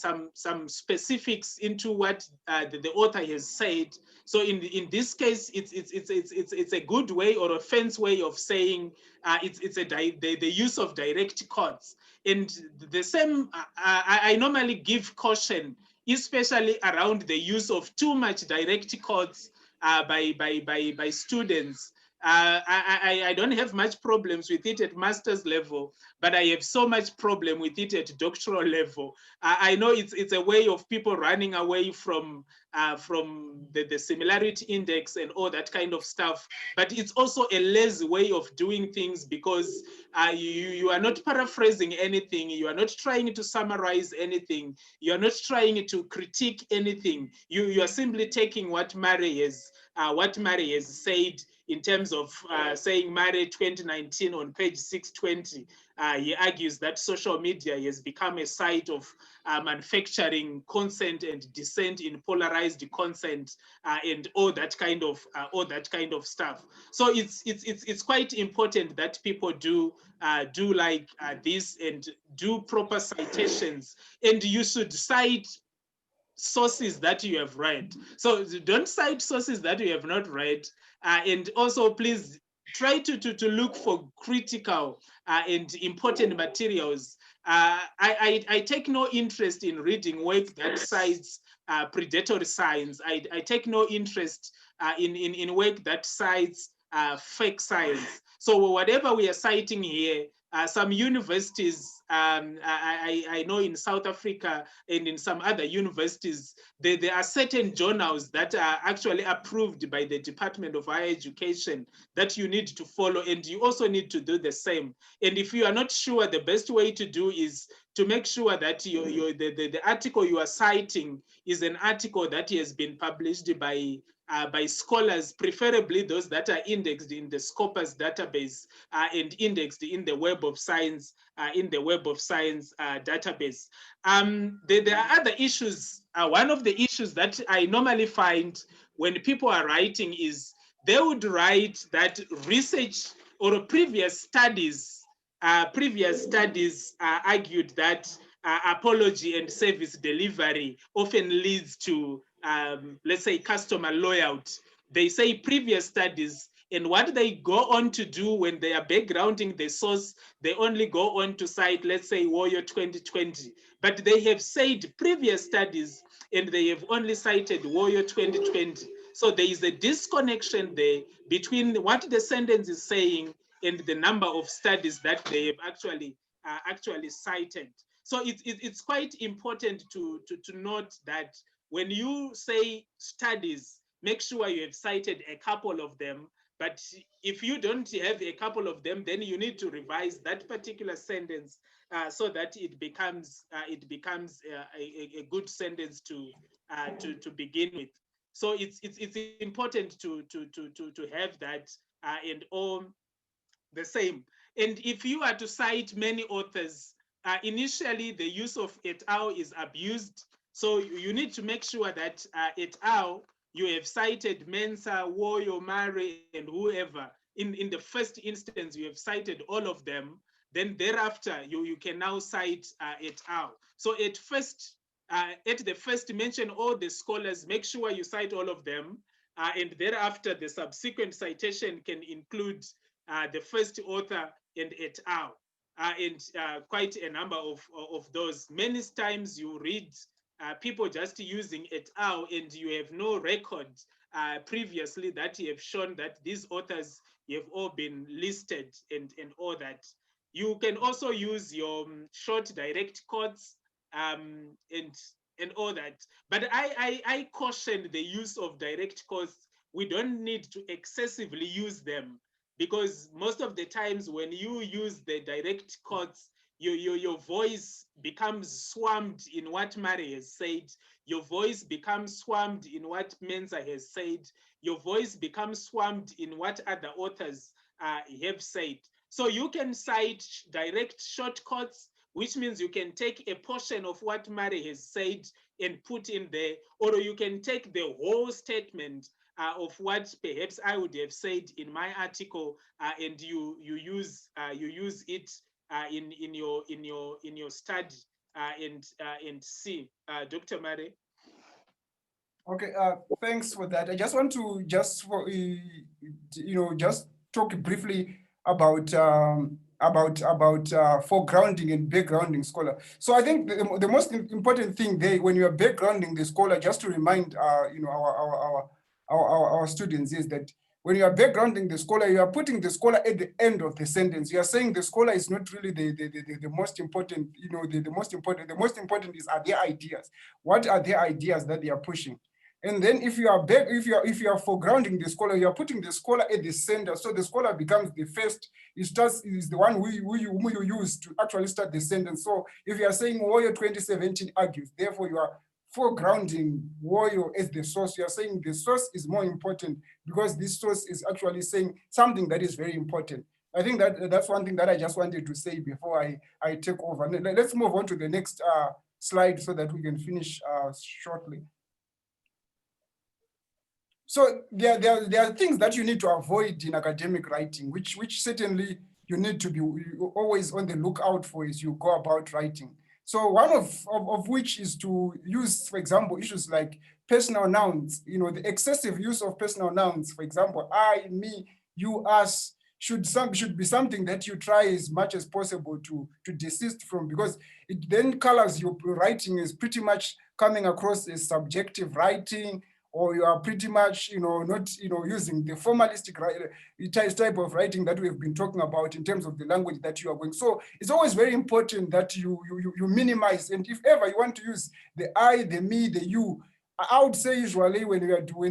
specifics into what the author has said. So in this case, it's a good way or a fancy way of saying the use of direct quotes. And the same, I normally give caution, especially around the use of too much direct quotes by students. I don't have much problems with it at master's level, but I have so much problem with it at doctoral level. I know it's a way of people running away from the similarity index and all that kind of stuff, but it's also a lazy way of doing things, because you are not paraphrasing anything, you are not trying to summarize anything, you are not trying to critique anything. You are simply taking what Murray has said in terms of saying Murray 2019 on page 620. He argues that social media has become a site of manufacturing consent and dissent in polarized consent, and all that kind of stuff. So it's quite important that people do like this and do proper citations, and you should cite sources that you have read. So don't cite sources that you have not read. And also, please try to look for critical and important materials. I take no interest in reading work that cites predatory science. I take no interest in work that cites fake science. So whatever we are citing here, some universities, I know in South Africa and in some other universities, there are certain journals that are actually approved by the Department of Higher Education that you need to follow, and you also need to do the same. And if you are not sure, the best way to do is to make sure that the article you are citing is an article that has been published by scholars, preferably those that are indexed in the Scopus database and indexed in the Web of Science database. There are other issues. One of the issues that I normally find when people are writing is they would write that research or previous studies argued that apology and service delivery often leads to, let's say, customer loyalty. They say previous studies, and what they go on to do when they are backgrounding the source, they only go on to cite, let's say, Warrior 2020. But they have said previous studies, and they have only cited Warrior 2020. So there is a disconnection there between what the sentence is saying and the number of studies that they have actually cited. So it's quite important to note that when you say studies, make sure you have cited a couple of them. But if you don't have a couple of them, then you need to revise that particular sentence so that it becomes a good sentence to begin with. So it's important to have that and all the same. And if you are to cite many authors, initially the use of et al. Is abused. So you need to make sure that et al. You have cited Mensa, Woyo, Murray, and whoever. In the first instance, you have cited all of them. Then thereafter, you can now cite et al. So at the first, mention all the scholars, make sure you cite all of them. And thereafter, the subsequent citation can include the first author and et al. And quite a number of those. Many times you read people just using et al. And you have no record previously that you have shown that these authors have all been listed and all that. You can also use your short direct quotes and all that. But I caution the use of direct quotes. We don't need to excessively use them, because most of the times when you use the direct quotes, your voice becomes swarmed in what Mary has said. Your voice becomes swarmed in what Mensa has said. Your voice becomes swarmed in what other authors have said. So you can cite direct shortcuts, which means you can take a portion of what Mary has said and put in there, or you can take the whole statement of what perhaps I would have said in my article, and you use it in your study and see. Dr. Mare. Okay, thanks for that. I just want to just talk briefly about foregrounding and backgrounding scholar. So I think the most important thing there, when you are backgrounding the scholar, just to remind our students, is that when you are backgrounding the scholar, you are putting the scholar at the end of the sentence. You are saying the scholar is not really the most important. The most important. The most important is are their ideas. What are their ideas that they are pushing? And then if you are foregrounding the scholar, you are putting the scholar at the center. So the scholar becomes the first, is the one who you use to actually start the sentence. So if you are saying Woyo 2017 argues, therefore you are foregrounding Woyo as the source. You are saying the source is more important because this source is actually saying something that is very important. I think that's one thing that I just wanted to say before I take over. Let's move on to the next slide so that we can finish shortly. So there are things that you need to avoid in academic writing, which certainly you need to be always on the lookout for as you go about writing. So one of which is to use, for example, issues like personal nouns, the excessive use of personal nouns, for example, I, me, you, us, should be something that you try as much as possible to desist from, because it then colors your writing is pretty much coming across as subjective writing, or you are pretty much, not, using the formalistic type of writing that we've been talking about in terms of the language that you are going. So it's always very important that you minimize. And if ever you want to use the I, the me, the you, I would say usually when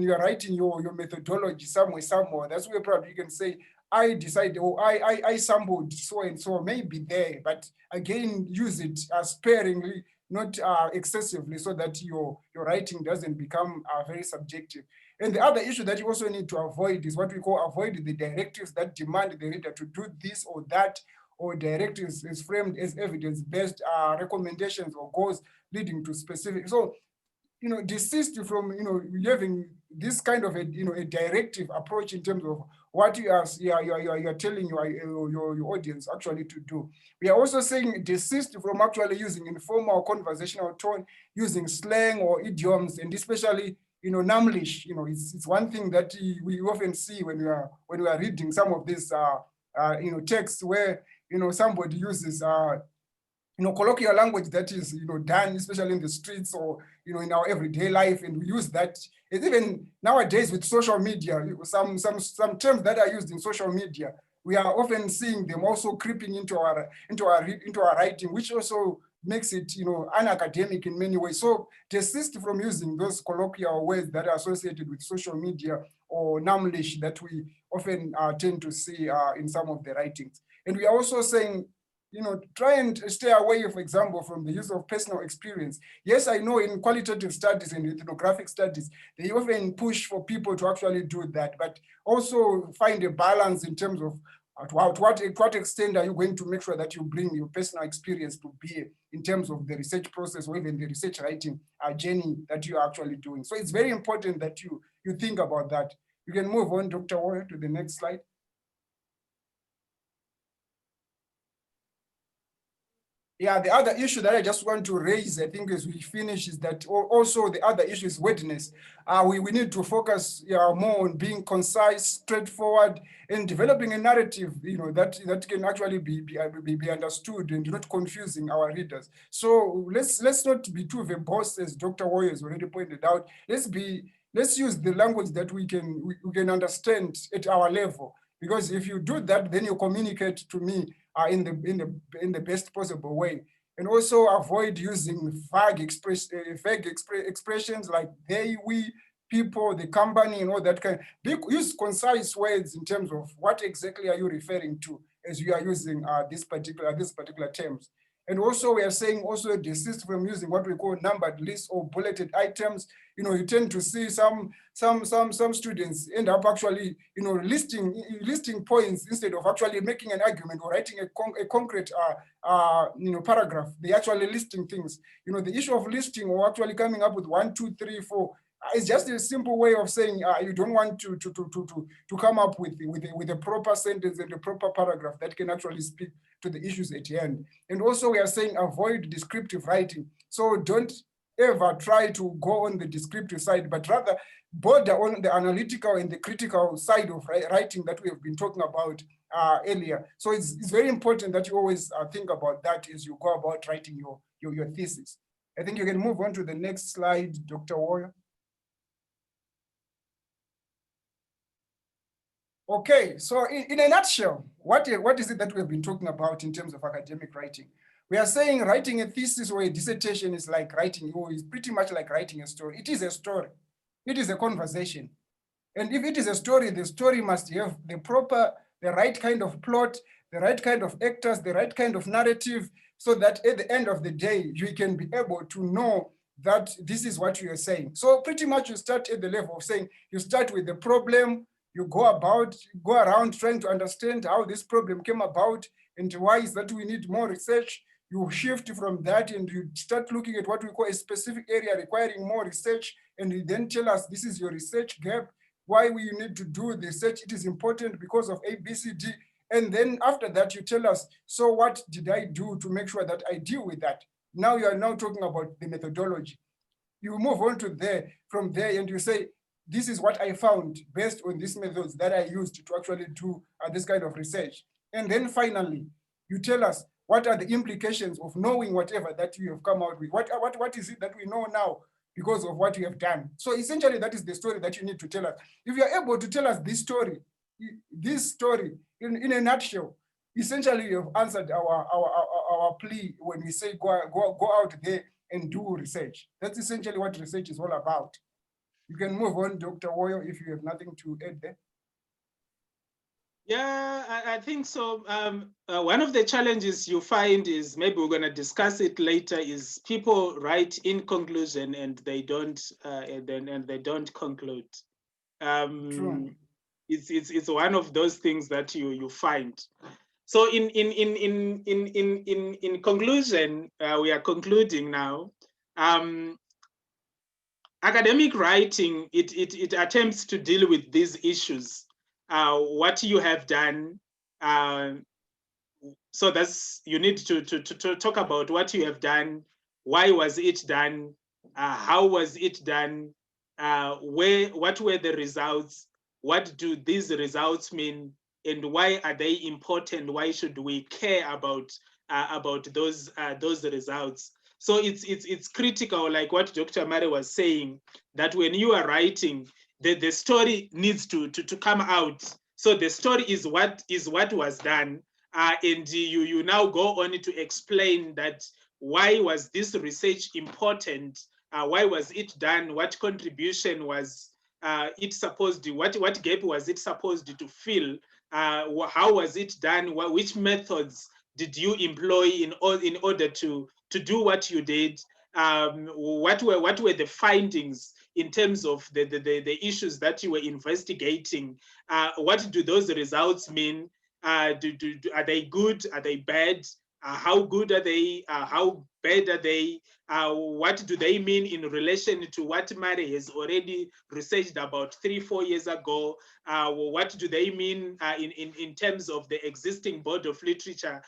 you are writing your methodology somewhere, that's where probably you can say, I decided, or I sampled so and so, maybe there, but again, use it sparingly, not excessively, so that your writing doesn't become very subjective. And the other issue that you also need to avoid is what we call avoid the directives that demand the reader to do this or that, or directives is framed as evidence-based recommendations or goals leading to specific. So, desist from, having this kind of a directive approach in terms of what you are telling your audience actually to do. We are also saying desist from actually using informal conversational tone, using slang or idioms, and especially, Namlish. It's one thing that we often see when we are reading some of these texts where somebody uses colloquial language that is, done, especially in the streets or, in our everyday life. And we use that. And even nowadays with social media, some terms that are used in social media, we are often seeing them also creeping into our writing, which also makes it, unacademic in many ways. So desist from using those colloquial words that are associated with social media or Namlish that we often tend to see in some of the writings. And we are also saying, try and stay away, for example, from the use of personal experience. Yes, I know in qualitative studies and ethnographic studies, they often push for people to actually do that, but also find a balance in terms of to what extent are you going to make sure that you bring your personal experience to bear in terms of the research process or even the research writing journey that you are actually doing. So it's very important that you think about that. You can move on, Dr. Warren, to the next slide. Yeah, the other issue that I just want to raise, I think, as we finish, is that also the other issue is wordiness. We need to focus more on being concise, straightforward, and developing a narrative, that can actually be understood and not confusing our readers. So let's not be too verbose, as Dr. Woy has already pointed out. Let's use the language that we can understand at our level. Because if you do that, then you communicate to me in the best possible way. And also avoid using vague expressions like they, we, people, the company, and all that kind. Use concise words in terms of what exactly are you referring to as you are using these particular terms. And also we are saying also desist from using what we call numbered lists or bulleted items. You tend to see some students end up actually, listing points instead of actually making an argument or writing a concrete paragraph. They actually listing things. The issue of listing or actually coming up with 1, 2, 3, 4. It's just a simple way of saying you don't want to come up with a proper sentence and a proper paragraph that can actually speak to the issues at hand. And also we are saying avoid descriptive writing. So don't ever try to go on the descriptive side, but rather border on the analytical and the critical side of writing that we have been talking about earlier. So it's very important that you always think about that as you go about writing your thesis. I think you can move on to the next slide, Dr. Warrior. Okay, so in a nutshell, what is it that we have been talking about in terms of academic writing? We are saying writing a thesis or a dissertation is like writing, or is pretty much like writing a story. It is a story. It is a conversation. And if it is a story, the story must have the right kind of plot, the right kind of actors, the right kind of narrative, so that at the end of the day, you can be able to know that this is what you are saying. So pretty much you start at the level of saying, you start with the problem, you go around trying to understand how this problem came about and why is that we need more research. You shift from that and you start looking at what we call a specific area requiring more research, and you then tell us this is your research gap, why we need to do the research. It is important because of A, B, C, D. And then after that, you tell us, so what did I do to make sure that I deal with that? Now you are now talking about the methodology. You move on to from there and you say, this is what I found based on these methods that I used to actually do this kind of research. And then finally, you tell us what are the implications of knowing whatever that you have come out with. What is it that we know now because of what you have done? So essentially, that is the story that you need to tell us. If you're able to tell us this story in a nutshell, essentially you have answered our plea when we say go out there and do research. That's essentially what research is all about. You can move on, Dr. Woyo, if you have nothing to add there. Yeah, I think so. One of the challenges you find is, maybe we're going to discuss it later, is people write in conclusion and they don't they don't conclude. True. It's one of those things that you find. So in conclusion, we are concluding now. Academic writing, it attempts to deal with these issues. What you have done, so that's, you need to talk about what you have done, why was it done, how was it done, what were the results, what do these results mean, and why are they important, why should we care about those results. So it's critical, like what Dr. Mare was saying, that when you are writing, the story needs to come out. So the story is what was done, and you now go on to explain that why was this research important, why was it done, what contribution was it supposed to, what gap was it supposed to fill, how was it done, which methods did you employ in order to do what you did, what were the findings in terms of the issues that you were investigating, what do those results mean, are they good, are they bad, how good are they, how bad are they, what do they mean in relation to what Mary has already researched about 3-4 years ago, what do they mean in terms of the existing body of literature,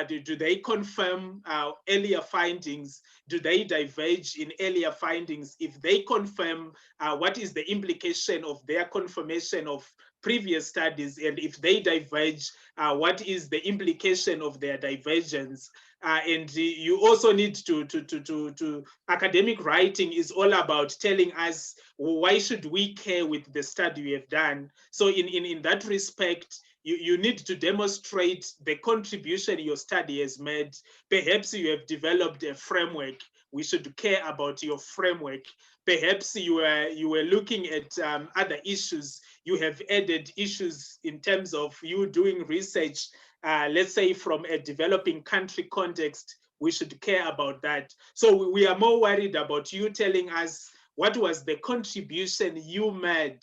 do they confirm earlier findings, do they diverge in earlier findings, if they confirm, what is the implication of their confirmation of previous studies, and if they diverge, what is the implication of their divergence. And you also need to academic writing is all about telling us, why should we care with the study we have done. So in that respect, you need to demonstrate the contribution your study has made. Perhaps you have developed a framework. We should care about your framework. Perhaps you were looking at other issues. You have added issues in terms of you doing research let's say from a developing country context, we should care about that. So we are more worried about you telling us what was the contribution you made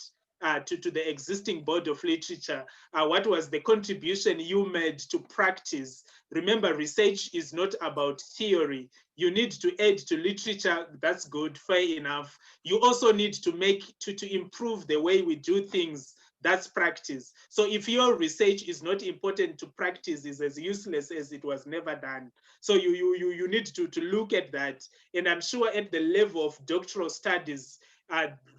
to the existing body of literature. What was the contribution you made to practice? Remember, research is not about theory. You need to add to literature, that's good, fair enough. You also need to to improve the way we do things, that's practice. So if your research is not important to practice, is as useless as it was never done. So you need to look at that. And I'm sure at the level of doctoral studies,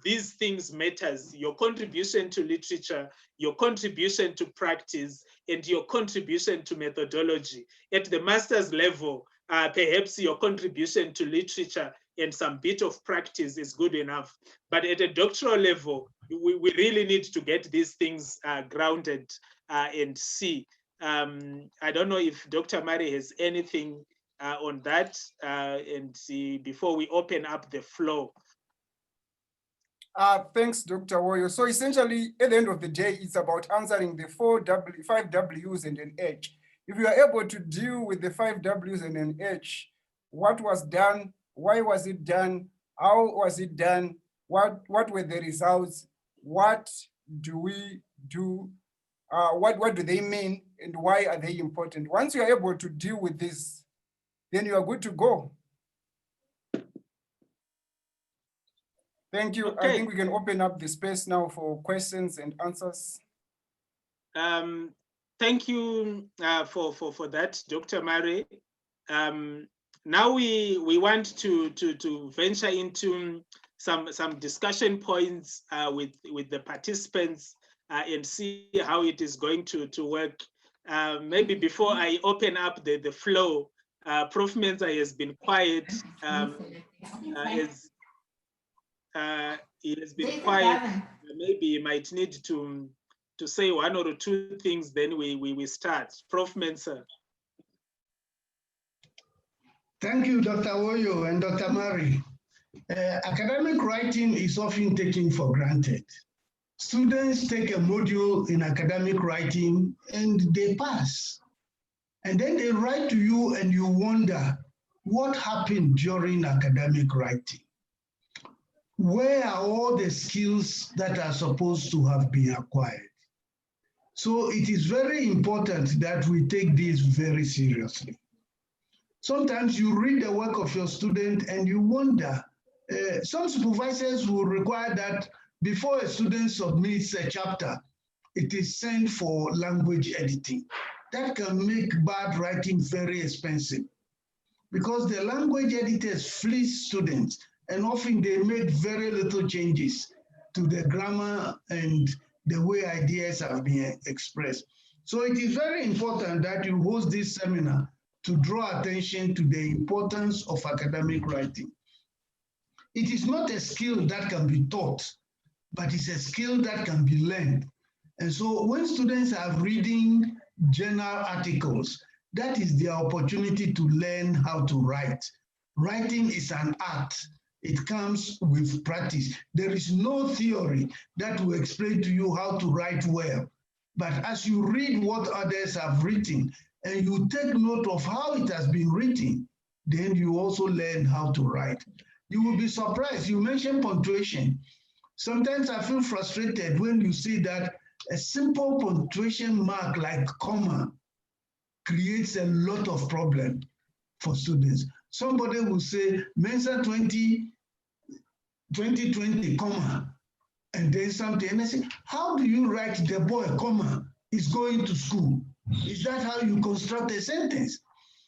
these things matters. Your contribution to literature, your contribution to practice, and your contribution to methodology. At the master's level, perhaps your contribution to literature and some bit of practice is good enough. But at a doctoral level, we really need to get these things grounded and see. I don't know if Dr. Murray has anything on that, and see before we open up the floor. Thanks, Dr. Woyo. So essentially, at the end of the day, it's about answering the 5 W's and an H. If you are able to deal with the 5 W's and an H, what was done, why was it done, how was it done, what were the results, what do we do, what do they mean, and why are they important? Once you are able to deal with this, then you are good to go. Thank you. Okay. I think we can open up the space now for questions and answers. Thank you for that, Dr. Murray. Now we want to venture into some discussion points with the participants and see how it is going to work. Maybe before I open up the flow, Prof. Mensah has been quiet. He has been quiet. Maybe he might need to say one or two things, then we start. Prof. Mensah. Thank you, Dr. Woyo and Dr. Murray. Academic writing is often taken for granted. Students take a module in academic writing and they pass. And then they write to you and you wonder what happened during academic writing. Where are all the skills that are supposed to have been acquired? So it is very important that we take this very seriously. Sometimes you read the work of your student and you wonder, some supervisors will require that before a student submits a chapter, it is sent for language editing. That can make bad writing very expensive because the language editors fleece students and often they make very little changes to the grammar and the way ideas have been expressed. So it is very important that you host this seminar to draw attention to the importance of academic writing. It is not a skill that can be taught, but it's a skill that can be learned. And so when students are reading journal articles, that is their opportunity to learn how to write. Writing is an art. It comes with practice. There is no theory that will explain to you how to write well. But as you read what others have written and you take note of how it has been written, then you also learn how to write. You will be surprised. You mentioned punctuation. Sometimes I feel frustrated when you see that a simple punctuation mark like comma creates a lot of problem for students. Somebody will say, Mensah 2020, comma, and then something. And I say, how do you write the boy, comma, is going to school? Is that how you construct a sentence?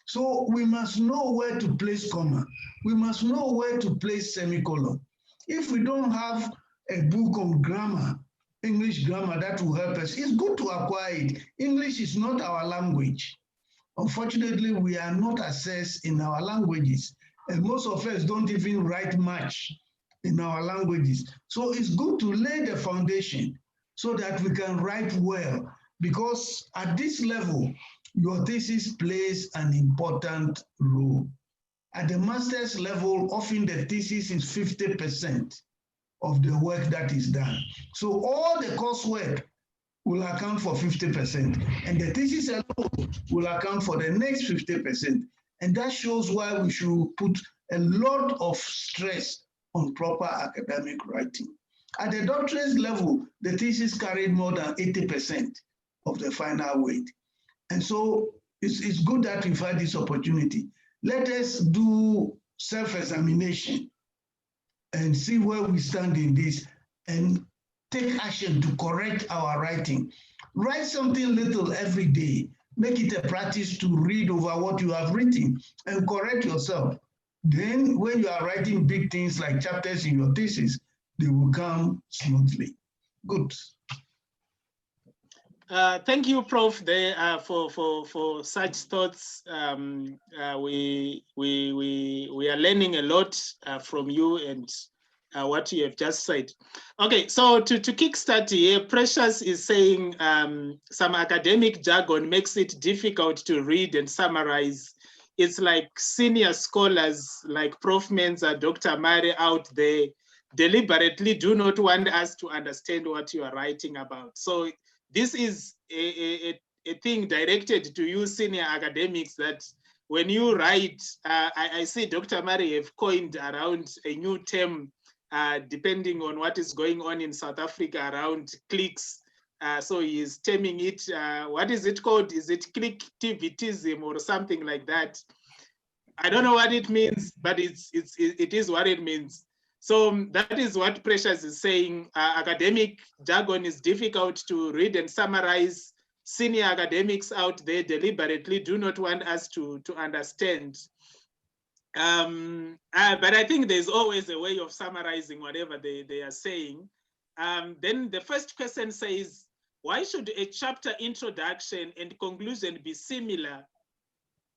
So we must know where to place comma. We must know where to place semicolon. If we don't have a book on grammar, English grammar, that will help us. It's good to acquire it. English is not our language. Unfortunately, we are not assessed in our languages. And most of us don't even write much in our languages. So it's good to lay the foundation so that we can write well. Because at this level, your thesis plays an important role. At the master's level, often the thesis is 50% of the work that is done. So all the coursework will account for 50%, and the thesis alone will account for the next 50%. And that shows why we should put a lot of stress on proper academic writing. At the doctorate level, the thesis carried more than 80% of the final weight. And so it's good that we've had this opportunity. Let us do self-examination and see where we stand in this and take action to correct our writing. Write something little every day. Make it a practice to read over what you have written and correct yourself. Then when you are writing big things like chapters in your thesis, they will come smoothly. Good. Thank you, Prof. There for such thoughts. We are learning a lot from you and what you have just said. Okay, so to kickstart here, Precious is saying some academic jargon makes it difficult to read and summarize. It's like senior scholars like Prof. Menza, Dr. Mari out there deliberately do not want us to understand what you are writing about. So this is a thing directed to you senior academics, that when you write, I see Dr. Mari have coined around a new term, depending on what is going on in South Africa around cliques. So he is terming it, what is it called? Is it clicktivitism or something like that? I don't know what it means, but it is what it means. So that is what Precious is saying. Academic jargon is difficult to read and summarize. Senior academics out there deliberately do not want us to understand. But I think there's always a way of summarizing whatever they are saying. Then the first question says, why should a chapter introduction and conclusion be similar?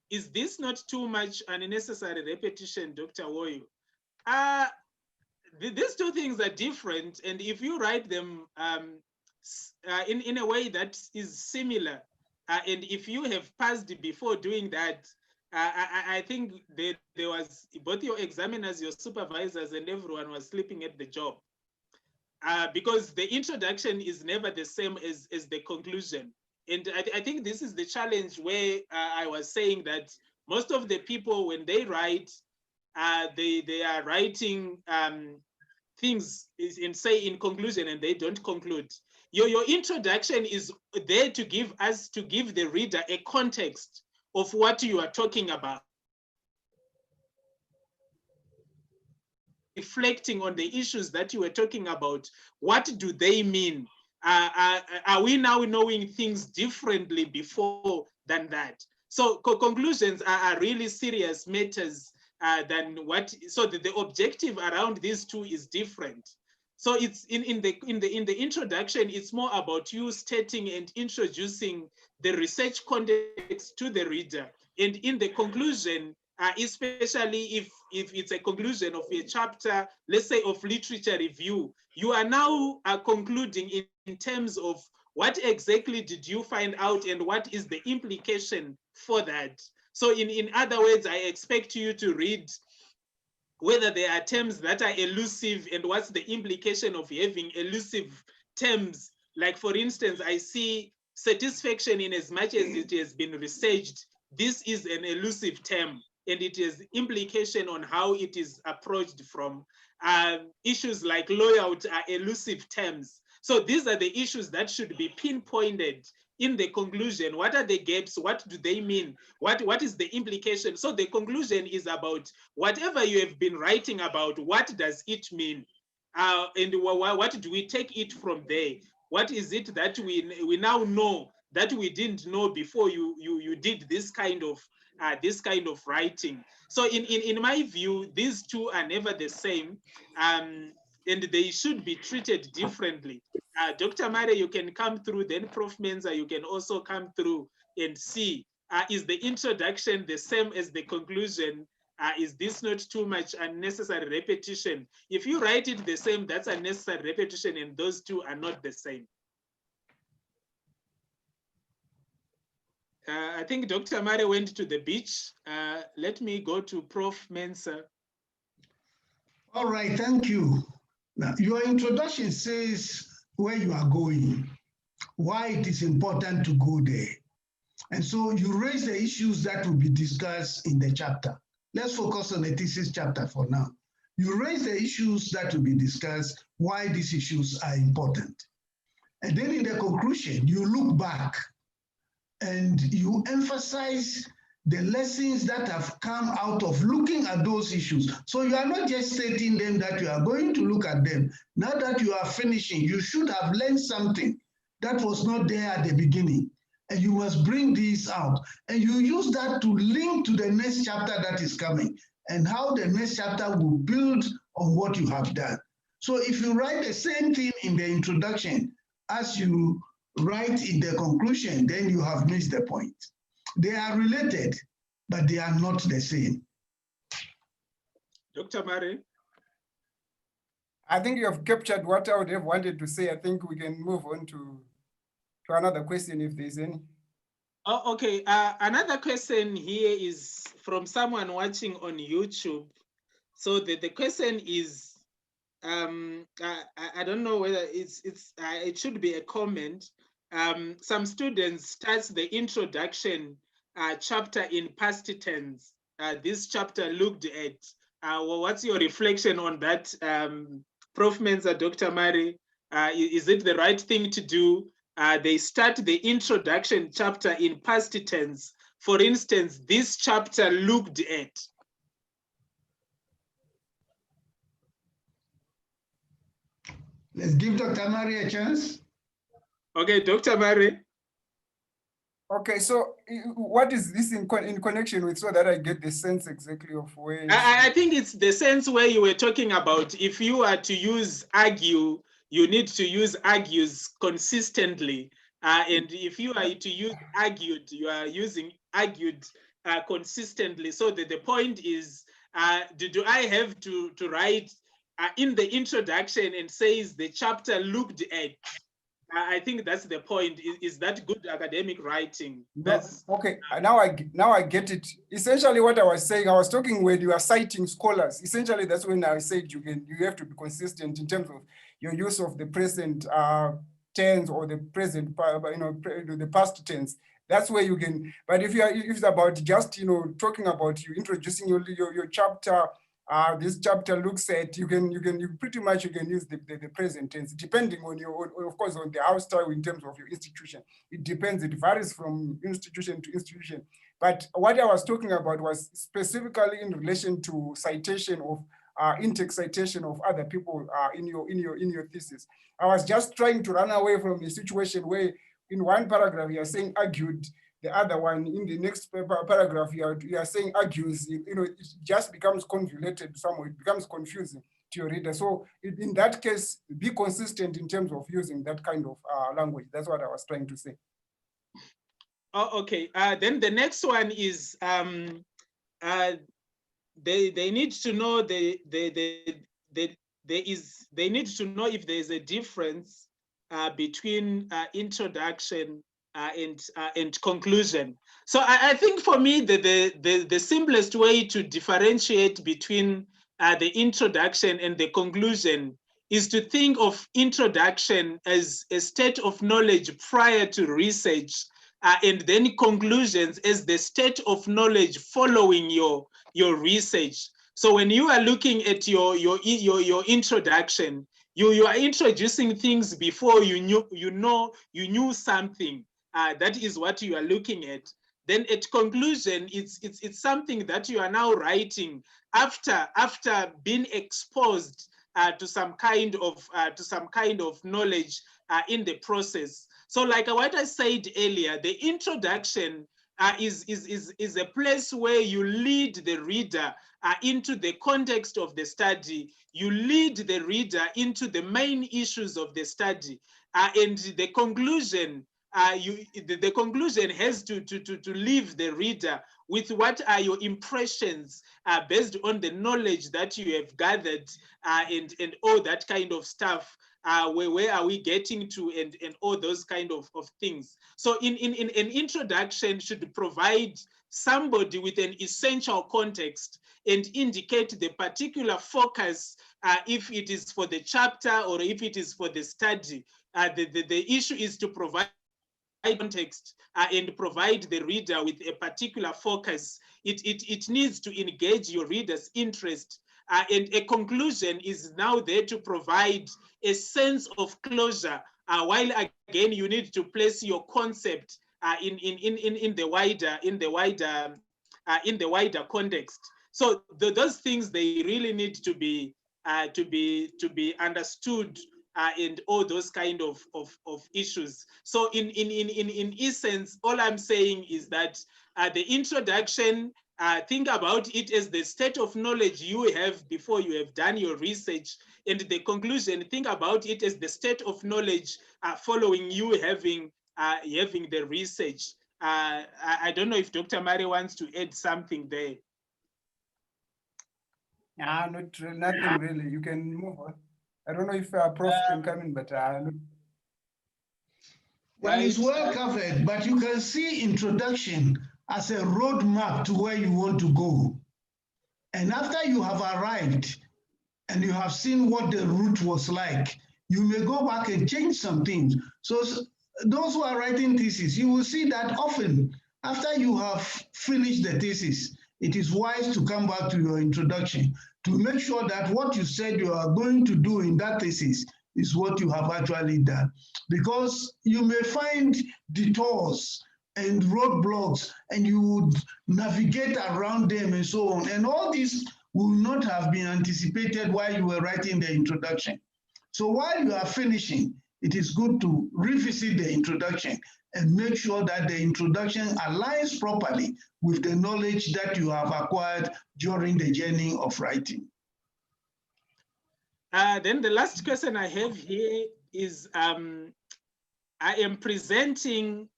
Is this not too much unnecessary repetition, Dr. Woyo? These two things are different, and if you write them in a way that is similar, and if you have passed before doing that, I think there was both your examiners, your supervisors, and everyone was sleeping at the job, because the introduction is never the same as the conclusion. And I think this is the challenge where I was saying that most of the people, when they write, they are writing things in conclusion, and they don't conclude. Your introduction is there to give the reader a context of what you are talking about, reflecting on the issues that you were talking about. What do they mean? Are we now knowing things differently before than that? So conclusions are really serious matters than what. So the objective around these two is different. So it's in the introduction, it's more about you stating and introducing the research context to the reader, and in the conclusion, especially if it's a conclusion of a chapter, let's say of literature review, you are now concluding in terms of what exactly did you find out and what is the implication for that. So in other words, I expect you to read whether there are terms that are elusive and what's the implication of having elusive terms. Like, for instance, I see satisfaction, in as much as it has been researched, this is an elusive term, and it has implication on how it is approached from. Issues like loyalty are elusive terms. So these are the issues that should be pinpointed in the conclusion. What are the gaps? What do they mean? What is the implication? So the conclusion is about whatever you have been writing about, what does it mean? And what do we take it from there? What is it that we now know that we didn't know before you did this kind of writing? So in my view, these two are never the same, and they should be treated differently. Dr. Mare, you can come through, then Prof. Menza, you can also come through and see, is the introduction the same as the conclusion? Is this not too much unnecessary repetition? If you write it the same, that's unnecessary repetition, and those two are not the same. I think Dr. Mare went to the beach. Let me go to Prof. Menza. All right, thank you. Now, your introduction says where you are going. why it is important to go there. And so you raise the issues that will be discussed in the chapter. Let's focus on the thesis chapter for now. You raise the issues that will be discussed, why these issues are important. And then in the conclusion, you look back and you emphasize the lessons that have come out of looking at those issues. So you are not just stating them that you are going to look at them. Now that you are finishing, you should have learned something that was not there at the beginning. And you must bring these out. And you use that to link to the next chapter that is coming and how the next chapter will build on what you have done. So if you write the same thing in the introduction as you write in the conclusion, then you have missed the point. They are related, but they are not the same. Dr. Murray? I think you have captured what I would have wanted to say. I think we can move on to another question if there's any. Oh, okay. Another question here is from someone watching on YouTube. So the question is, I don't know whether it should be a comment. Some students start the introduction chapter in past tense. This chapter looked at. Well, what's your reflection on that, Prof. Menza, Dr. Murray? Is it the right thing to do? They start the introduction chapter in past tense. For instance, this chapter looked at. Let's give Dr. Murray a chance. Okay, Dr. Murray. Okay, so what is this in connection with, so that I get the sense exactly of where? I think it's the sense where you were talking about, if you are to use argue, you need to use argues consistently. And if you are to use argued, you are using argued consistently. So the point is, do I have to write in the introduction and says the chapter looked at? I think that's the point. Is that good academic writing? That's okay. Now I get it. Essentially, what I was saying, I was talking when you are citing scholars. Essentially, that's when I said you have to be consistent in terms of your use of the present tense or the present, the past tense. That's where you can. But if it's about just talking about you introducing your chapter. This chapter looks at, you pretty much use the present tense, depending on of course, on the house style in terms of your institution. It depends, it varies from institution to institution. But what I was talking about was specifically in relation to citation of intake citation of other people in your thesis. I was just trying to run away from a situation where in one paragraph you are saying argued, the other one in the next paragraph you are saying argues. It just becomes convoluted somewhere. It becomes confusing to your reader. So in that case, be consistent in terms of using that kind of language. That's what I was trying to say. Oh, okay. Then the next one is they need to know they need to know if there is a difference between introduction and conclusion. So I think for me the simplest way to differentiate between the introduction and the conclusion is to think of introduction as a state of knowledge prior to research, and then conclusions as the state of knowledge following your research. So when you are looking at your introduction, you are introducing things before you knew something. That is what you are looking at. Then at conclusion, it's something that you are now writing after being exposed to some kind of knowledge in the process. So like what I said earlier, the introduction is a place where you lead the reader into the context of the study. You lead the reader into the main issues of the study, and the conclusion. The conclusion has to leave the reader with what are your impressions based on the knowledge that you have gathered and all that kind of stuff where are we getting to, and all those kind of things. So in an introduction should provide somebody with an essential context and indicate the particular focus, if it is for the chapter or if it is for the study. The issue is to provide context and provide the reader with a particular focus. It needs to engage your reader's interest. And a conclusion is now there to provide a sense of closure, while again you need to place your concept in the wider context. So those things, they really need to be understood, and all those kind of issues. So in essence, all I'm saying is that the introduction, think about it as the state of knowledge you have before you have done your research, and the conclusion, think about it as the state of knowledge following you having the research. I don't know if Dr. Mari wants to add something there. Nothing really. You can move on. I don't know if Prof can come in, but well, it's well covered, but you can see introduction as a roadmap to where you want to go. And after you have arrived and you have seen what the route was like, you may go back and change some things. So those who are writing thesis, you will see that often after you have finished the thesis, it is wise to come back to your introduction to make sure that what you said you are going to do in that thesis is what you have actually done. Because you may find detours and roadblocks, and you would navigate around them and so on. And all this will not have been anticipated while you were writing the introduction. So while you are finishing, it is good to revisit the introduction and make sure that the introduction aligns properly with the knowledge that you have acquired during the journey of writing. Then the last question I have here is, I am presenting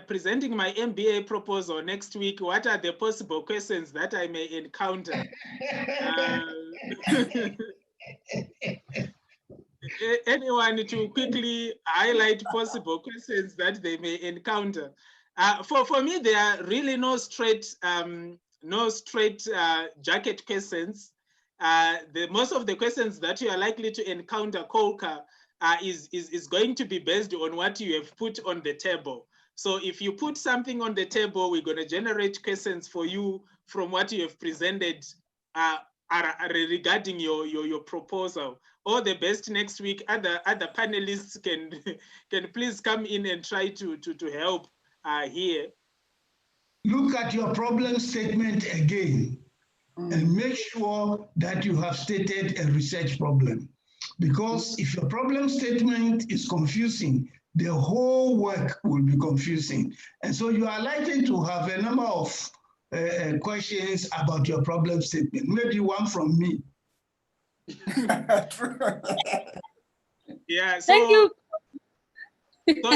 presenting my MBA proposal next week. What are the possible questions that I may encounter? Anyone to quickly highlight possible questions that they may encounter? For me, there are really no straight jacket questions. Most of the questions that you are likely to encounter, Kolka, is going to be based on what you have put on the table. So if you put something on the table, we're going to generate questions for you from what you have presented regarding your proposal. All the best next week. Other panelists can please come in and try to help here. Look at your problem statement again and make sure that you have stated a research problem. Because if your problem statement is confusing, the whole work will be confusing. And so you are likely to have a number of questions about your problem statement, maybe one from me. Yeah, so, thank you. So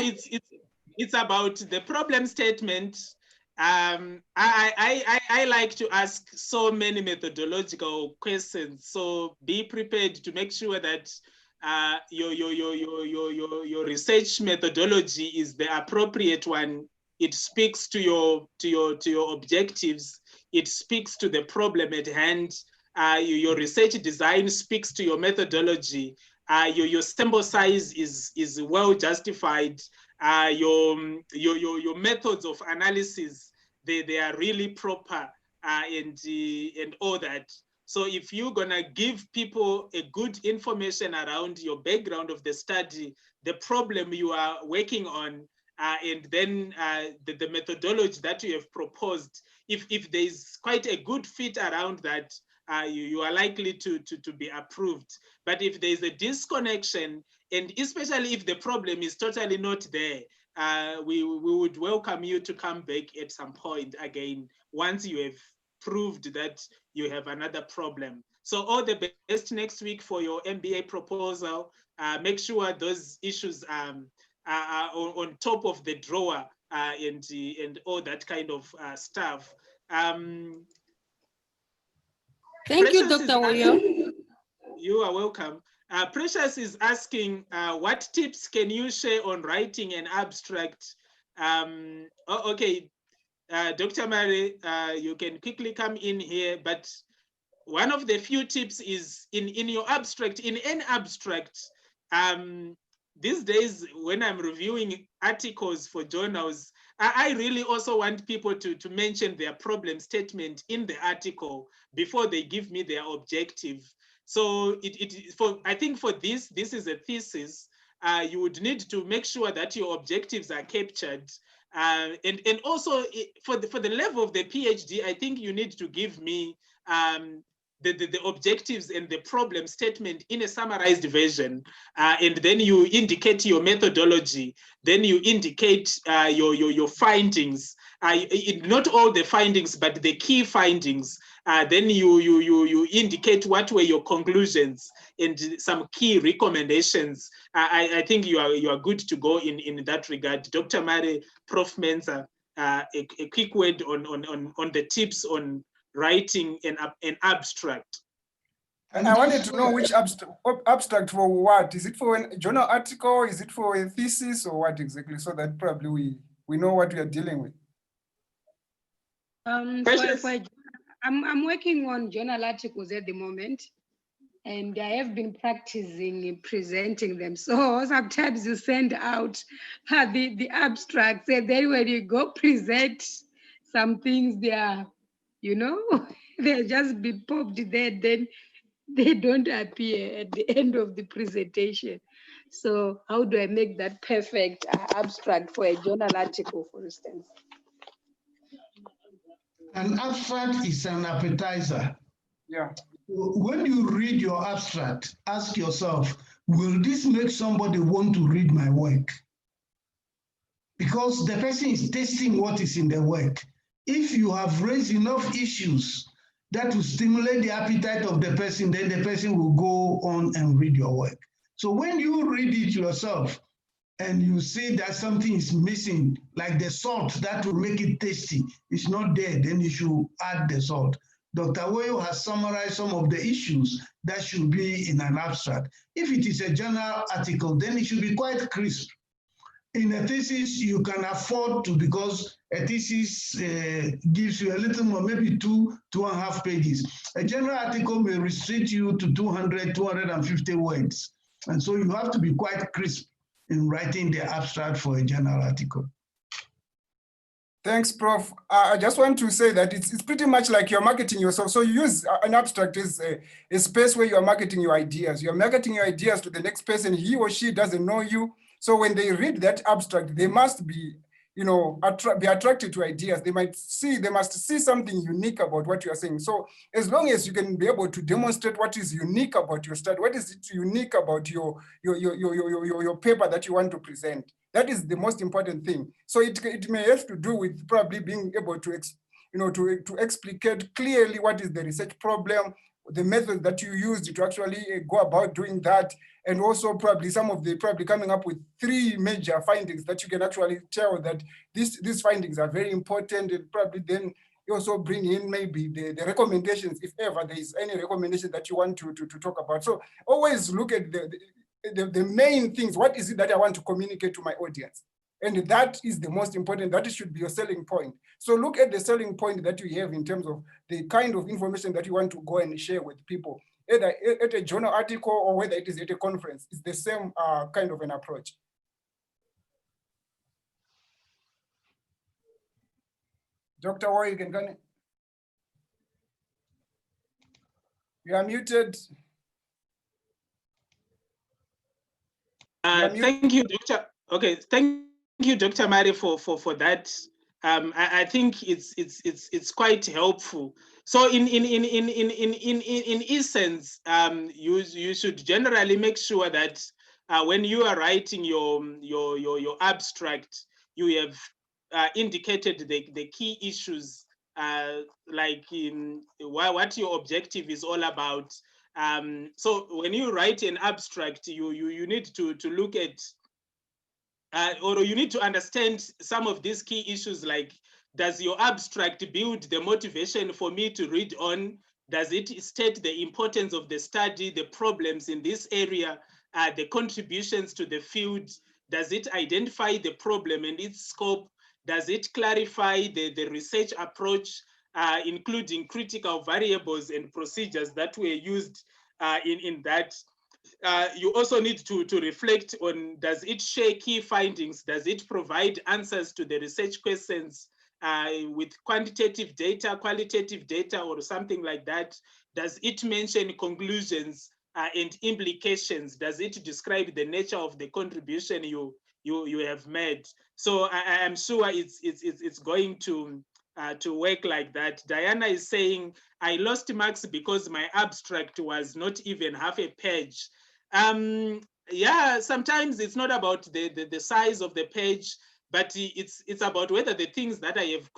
it's about the problem statement. I like to ask so many methodological questions. So be prepared to make sure that your research methodology is the appropriate one. It speaks to your objectives. It speaks to the problem at hand. Your research design speaks to your methodology. Your sample size is well justified. Your methods of analysis, they are really proper, and all that. So if you're gonna give people a good information around your background of the study, the problem you are working on, and then the methodology that you have proposed, if there's quite a good fit around that, you are likely to be approved. But if there's a disconnection, and especially if the problem is totally not there, we would welcome you to come back at some point again, once you have proved that you have another problem. So all the best next week for your MBA proposal. Make sure those issues are on top of the drawer, and all that kind of stuff. Thank you, Dr. Oyo. You are welcome. Precious is asking, what tips can you share on writing an abstract? Okay, Dr. Mary, you can quickly come in here, but one of the few tips is in your abstract, in any abstract, these days when I'm reviewing articles for journals, I really also want people to mention their problem statement in the article before they give me their objective. So I think for this is a thesis. You would need to make sure that your objectives are captured. And also for the level of the PhD, I think you need to give me the objectives and the problem statement in a summarized version, and then you indicate your methodology, then you indicate your findings, not all the findings, but the key findings. Then you indicate what were your conclusions and some key recommendations. I think you are good to go in that regard. Dr. Mare, Prof. Mensa, a quick word on the tips on writing an abstract. And I wanted to know which abstract for what? Is it for a journal article? Is it for a thesis or what exactly? So that probably we know what we are dealing with. I'm working on journal articles at the moment, and I have been practicing presenting them. So sometimes you send out the abstracts, and then when you go present some things, they are, you know, they just be popped there, then they don't appear at the end of the presentation. So how do I make that perfect abstract for a journal article, for instance? An abstract is an appetizer. Yeah. When you read your abstract, ask yourself, will this make somebody want to read my work? Because the person is tasting what is in the work. If you have raised enough issues that will stimulate the appetite of the person, then the person will go on and read your work. So when you read it yourself and you see that something is missing, like the salt that will make it tasty, is not there, then you should add the salt. Dr. Woyo has summarized some of the issues that should be in an abstract. If it is a journal article, then it should be quite crisp. In a thesis, you can afford to, because a thesis gives you a little more, maybe 2.5 pages. A general article may restrict you to 200, 250 words. And so you have to be quite crisp in writing the abstract for a journal article. Thanks, Prof. I just want to say that it's pretty much like you're marketing yourself. So you use an abstract as a space where you're marketing your ideas. You're marketing your ideas to the next person. He or she doesn't know you. So when they read that abstract, they must be, you know, be attracted to ideas. They must see something unique about what you are saying. So as long as you can be able to demonstrate what is unique about your study, what is unique about your paper that you want to present, that is the most important thing. So it may have to do with probably being able to, to explicate clearly what is the research problem, the method that you used to actually go about doing that, and also probably coming up with 3 major findings that you can actually tell that these findings are very important, and probably then you also bring in maybe the recommendations, if ever there is any recommendation that you want to talk about. So always look at the main things. What is it that I want to communicate to my audience? And that is the most important. That should be your selling point. So look at the selling point that you have in terms of the kind of information that you want to go and share with people, either at a journal article or whether it is at a conference. It's the same kind of an approach. Dr. Roy, you can go. You are muted. Thank you, Dr. Okay, thank you, Dr. Mari, for that. I think it's quite helpful. So in essence, you should generally make sure that when you are writing your abstract, you have indicated the key issues, like what your objective is all about. So when you write an abstract, you need to look at, or you need to understand some of these key issues, like, does your abstract build the motivation for me to read on? Does it state the importance of the study, the problems in this area, the contributions to the field? Does it identify the problem and its scope? Does it clarify the research approach, including critical variables and procedures that were used in that? You also need to reflect on, does it share key findings? Does it provide answers to the research questions with quantitative data, qualitative data, or something like that? Does it mention conclusions and implications? Does it describe the nature of the contribution you have made? So I am sure it's going to work like that. Diana is saying, I lost marks because my abstract was not even half a page. Yeah, sometimes it's not about the size of the page, but it's about whether the things that I have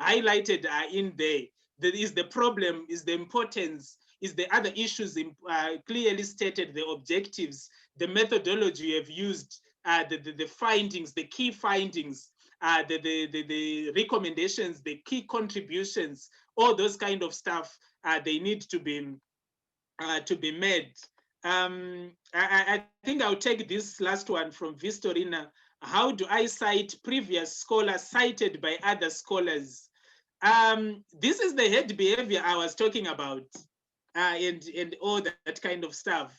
highlighted are in there. That is the problem, is the importance, is the other issues clearly stated, the objectives, the methodology you have used, the findings, the key findings, the recommendations, the key contributions, all those kind of stuff, they need to be made. I think I'll take this last one from Vistorina. How do I cite previous scholars cited by other scholars? This is the head behavior I was talking about, and all that kind of stuff.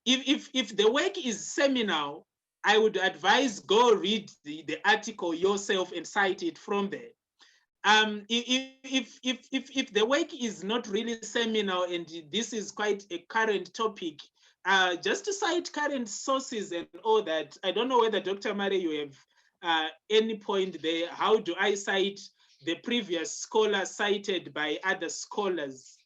If the work is seminal, I would advise go read the article yourself and cite it from there. If the work is not really seminal and this is quite a current topic, just to cite current sources and all that. I don't know whether Dr. Mare, you have any point there. How do I cite the previous scholar cited by other scholars?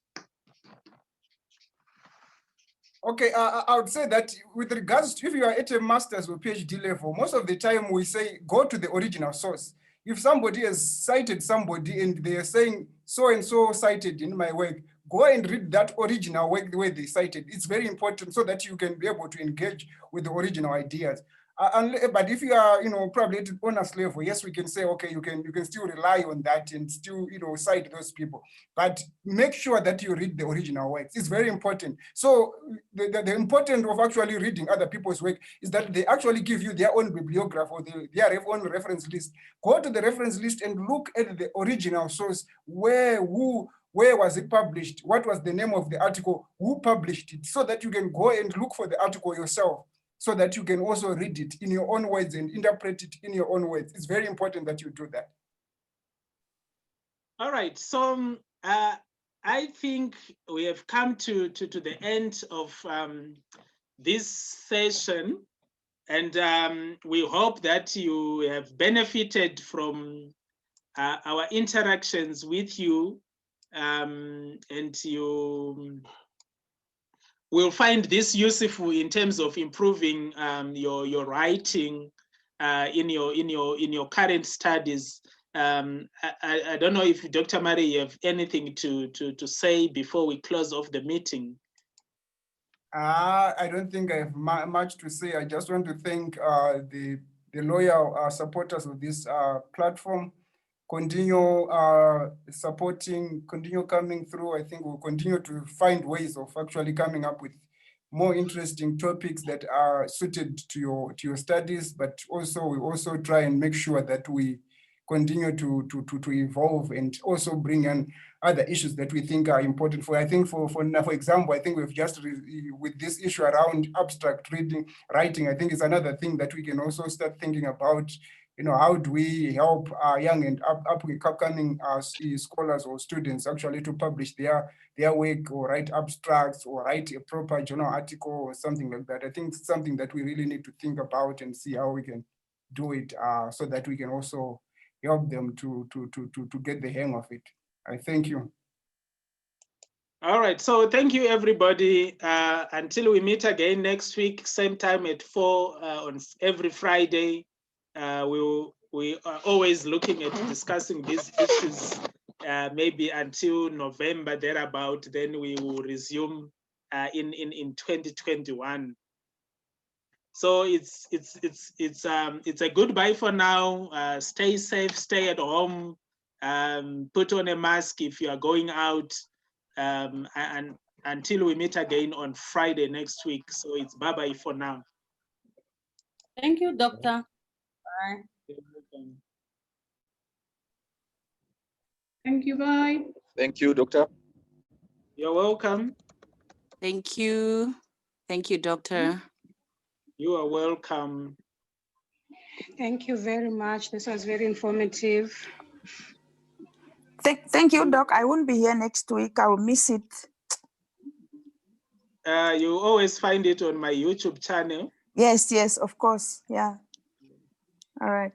Okay, I would say that with regards to, if you are at a master's or PhD level, most of the time we say, go to the original source. If somebody has cited somebody and they are saying, so-and-so cited in my work, go and read that original work the way they cited. It's very important so that you can be able to engage with the original ideas. But if you are, probably at honors level, yes, we can say, okay, you can still rely on that and still, cite those people. But make sure that you read the original works. It's very important. So the importance of actually reading other people's work is that they actually give you their own bibliography or their own reference list. Go to the reference list and look at the original source. Where was it published? What was the name of the article? Who published it? So that you can go and look for the article yourself, so that you can also read it in your own words and interpret it in your own words. It's very important that you do that. All right, so I think we have come to the end of this session, and we hope that you have benefited from our interactions with you, and you will find this useful in terms of improving your writing in your current studies. I don't know if Dr. Mari, you have anything to say before we close off the meeting. I don't think I have much to say. I just want to thank the loyal supporters of this platform. Continue supporting, continue coming through. I think we'll continue to find ways of actually coming up with more interesting topics that are suited to your studies, but also we also try and make sure that we continue to evolve and also bring in other issues that we think are important. I think for example, I think we've just with this issue around abstract writing, I think it's another thing that we can also start thinking about. How do we help young and upcoming scholars or students actually to publish their work or write abstracts or write a proper journal article or something like that. I think it's something that we really need to think about and see how we can do it so that we can also help them to get the hang of it. I thank you. All right, so thank you everybody. Until we meet again next week, same time at 4 on every Friday. We are always looking at discussing these issues, maybe until November thereabout, then we will resume in 2021. So it's a goodbye for now. Stay safe, stay at home, Put on a mask if you are going out, and until we meet again on Friday next week. So it's bye-bye for now. Thank you, Doctor. Bye. You're welcome. Thank you, bye. Thank you, Doctor. You're welcome. Thank you. Thank you, Doctor. You are welcome. Thank you very much. This was very informative. Thank you, Doc. I won't be here next week. I will miss it. You always find it on my YouTube channel. Yes, of course. Yeah. All right.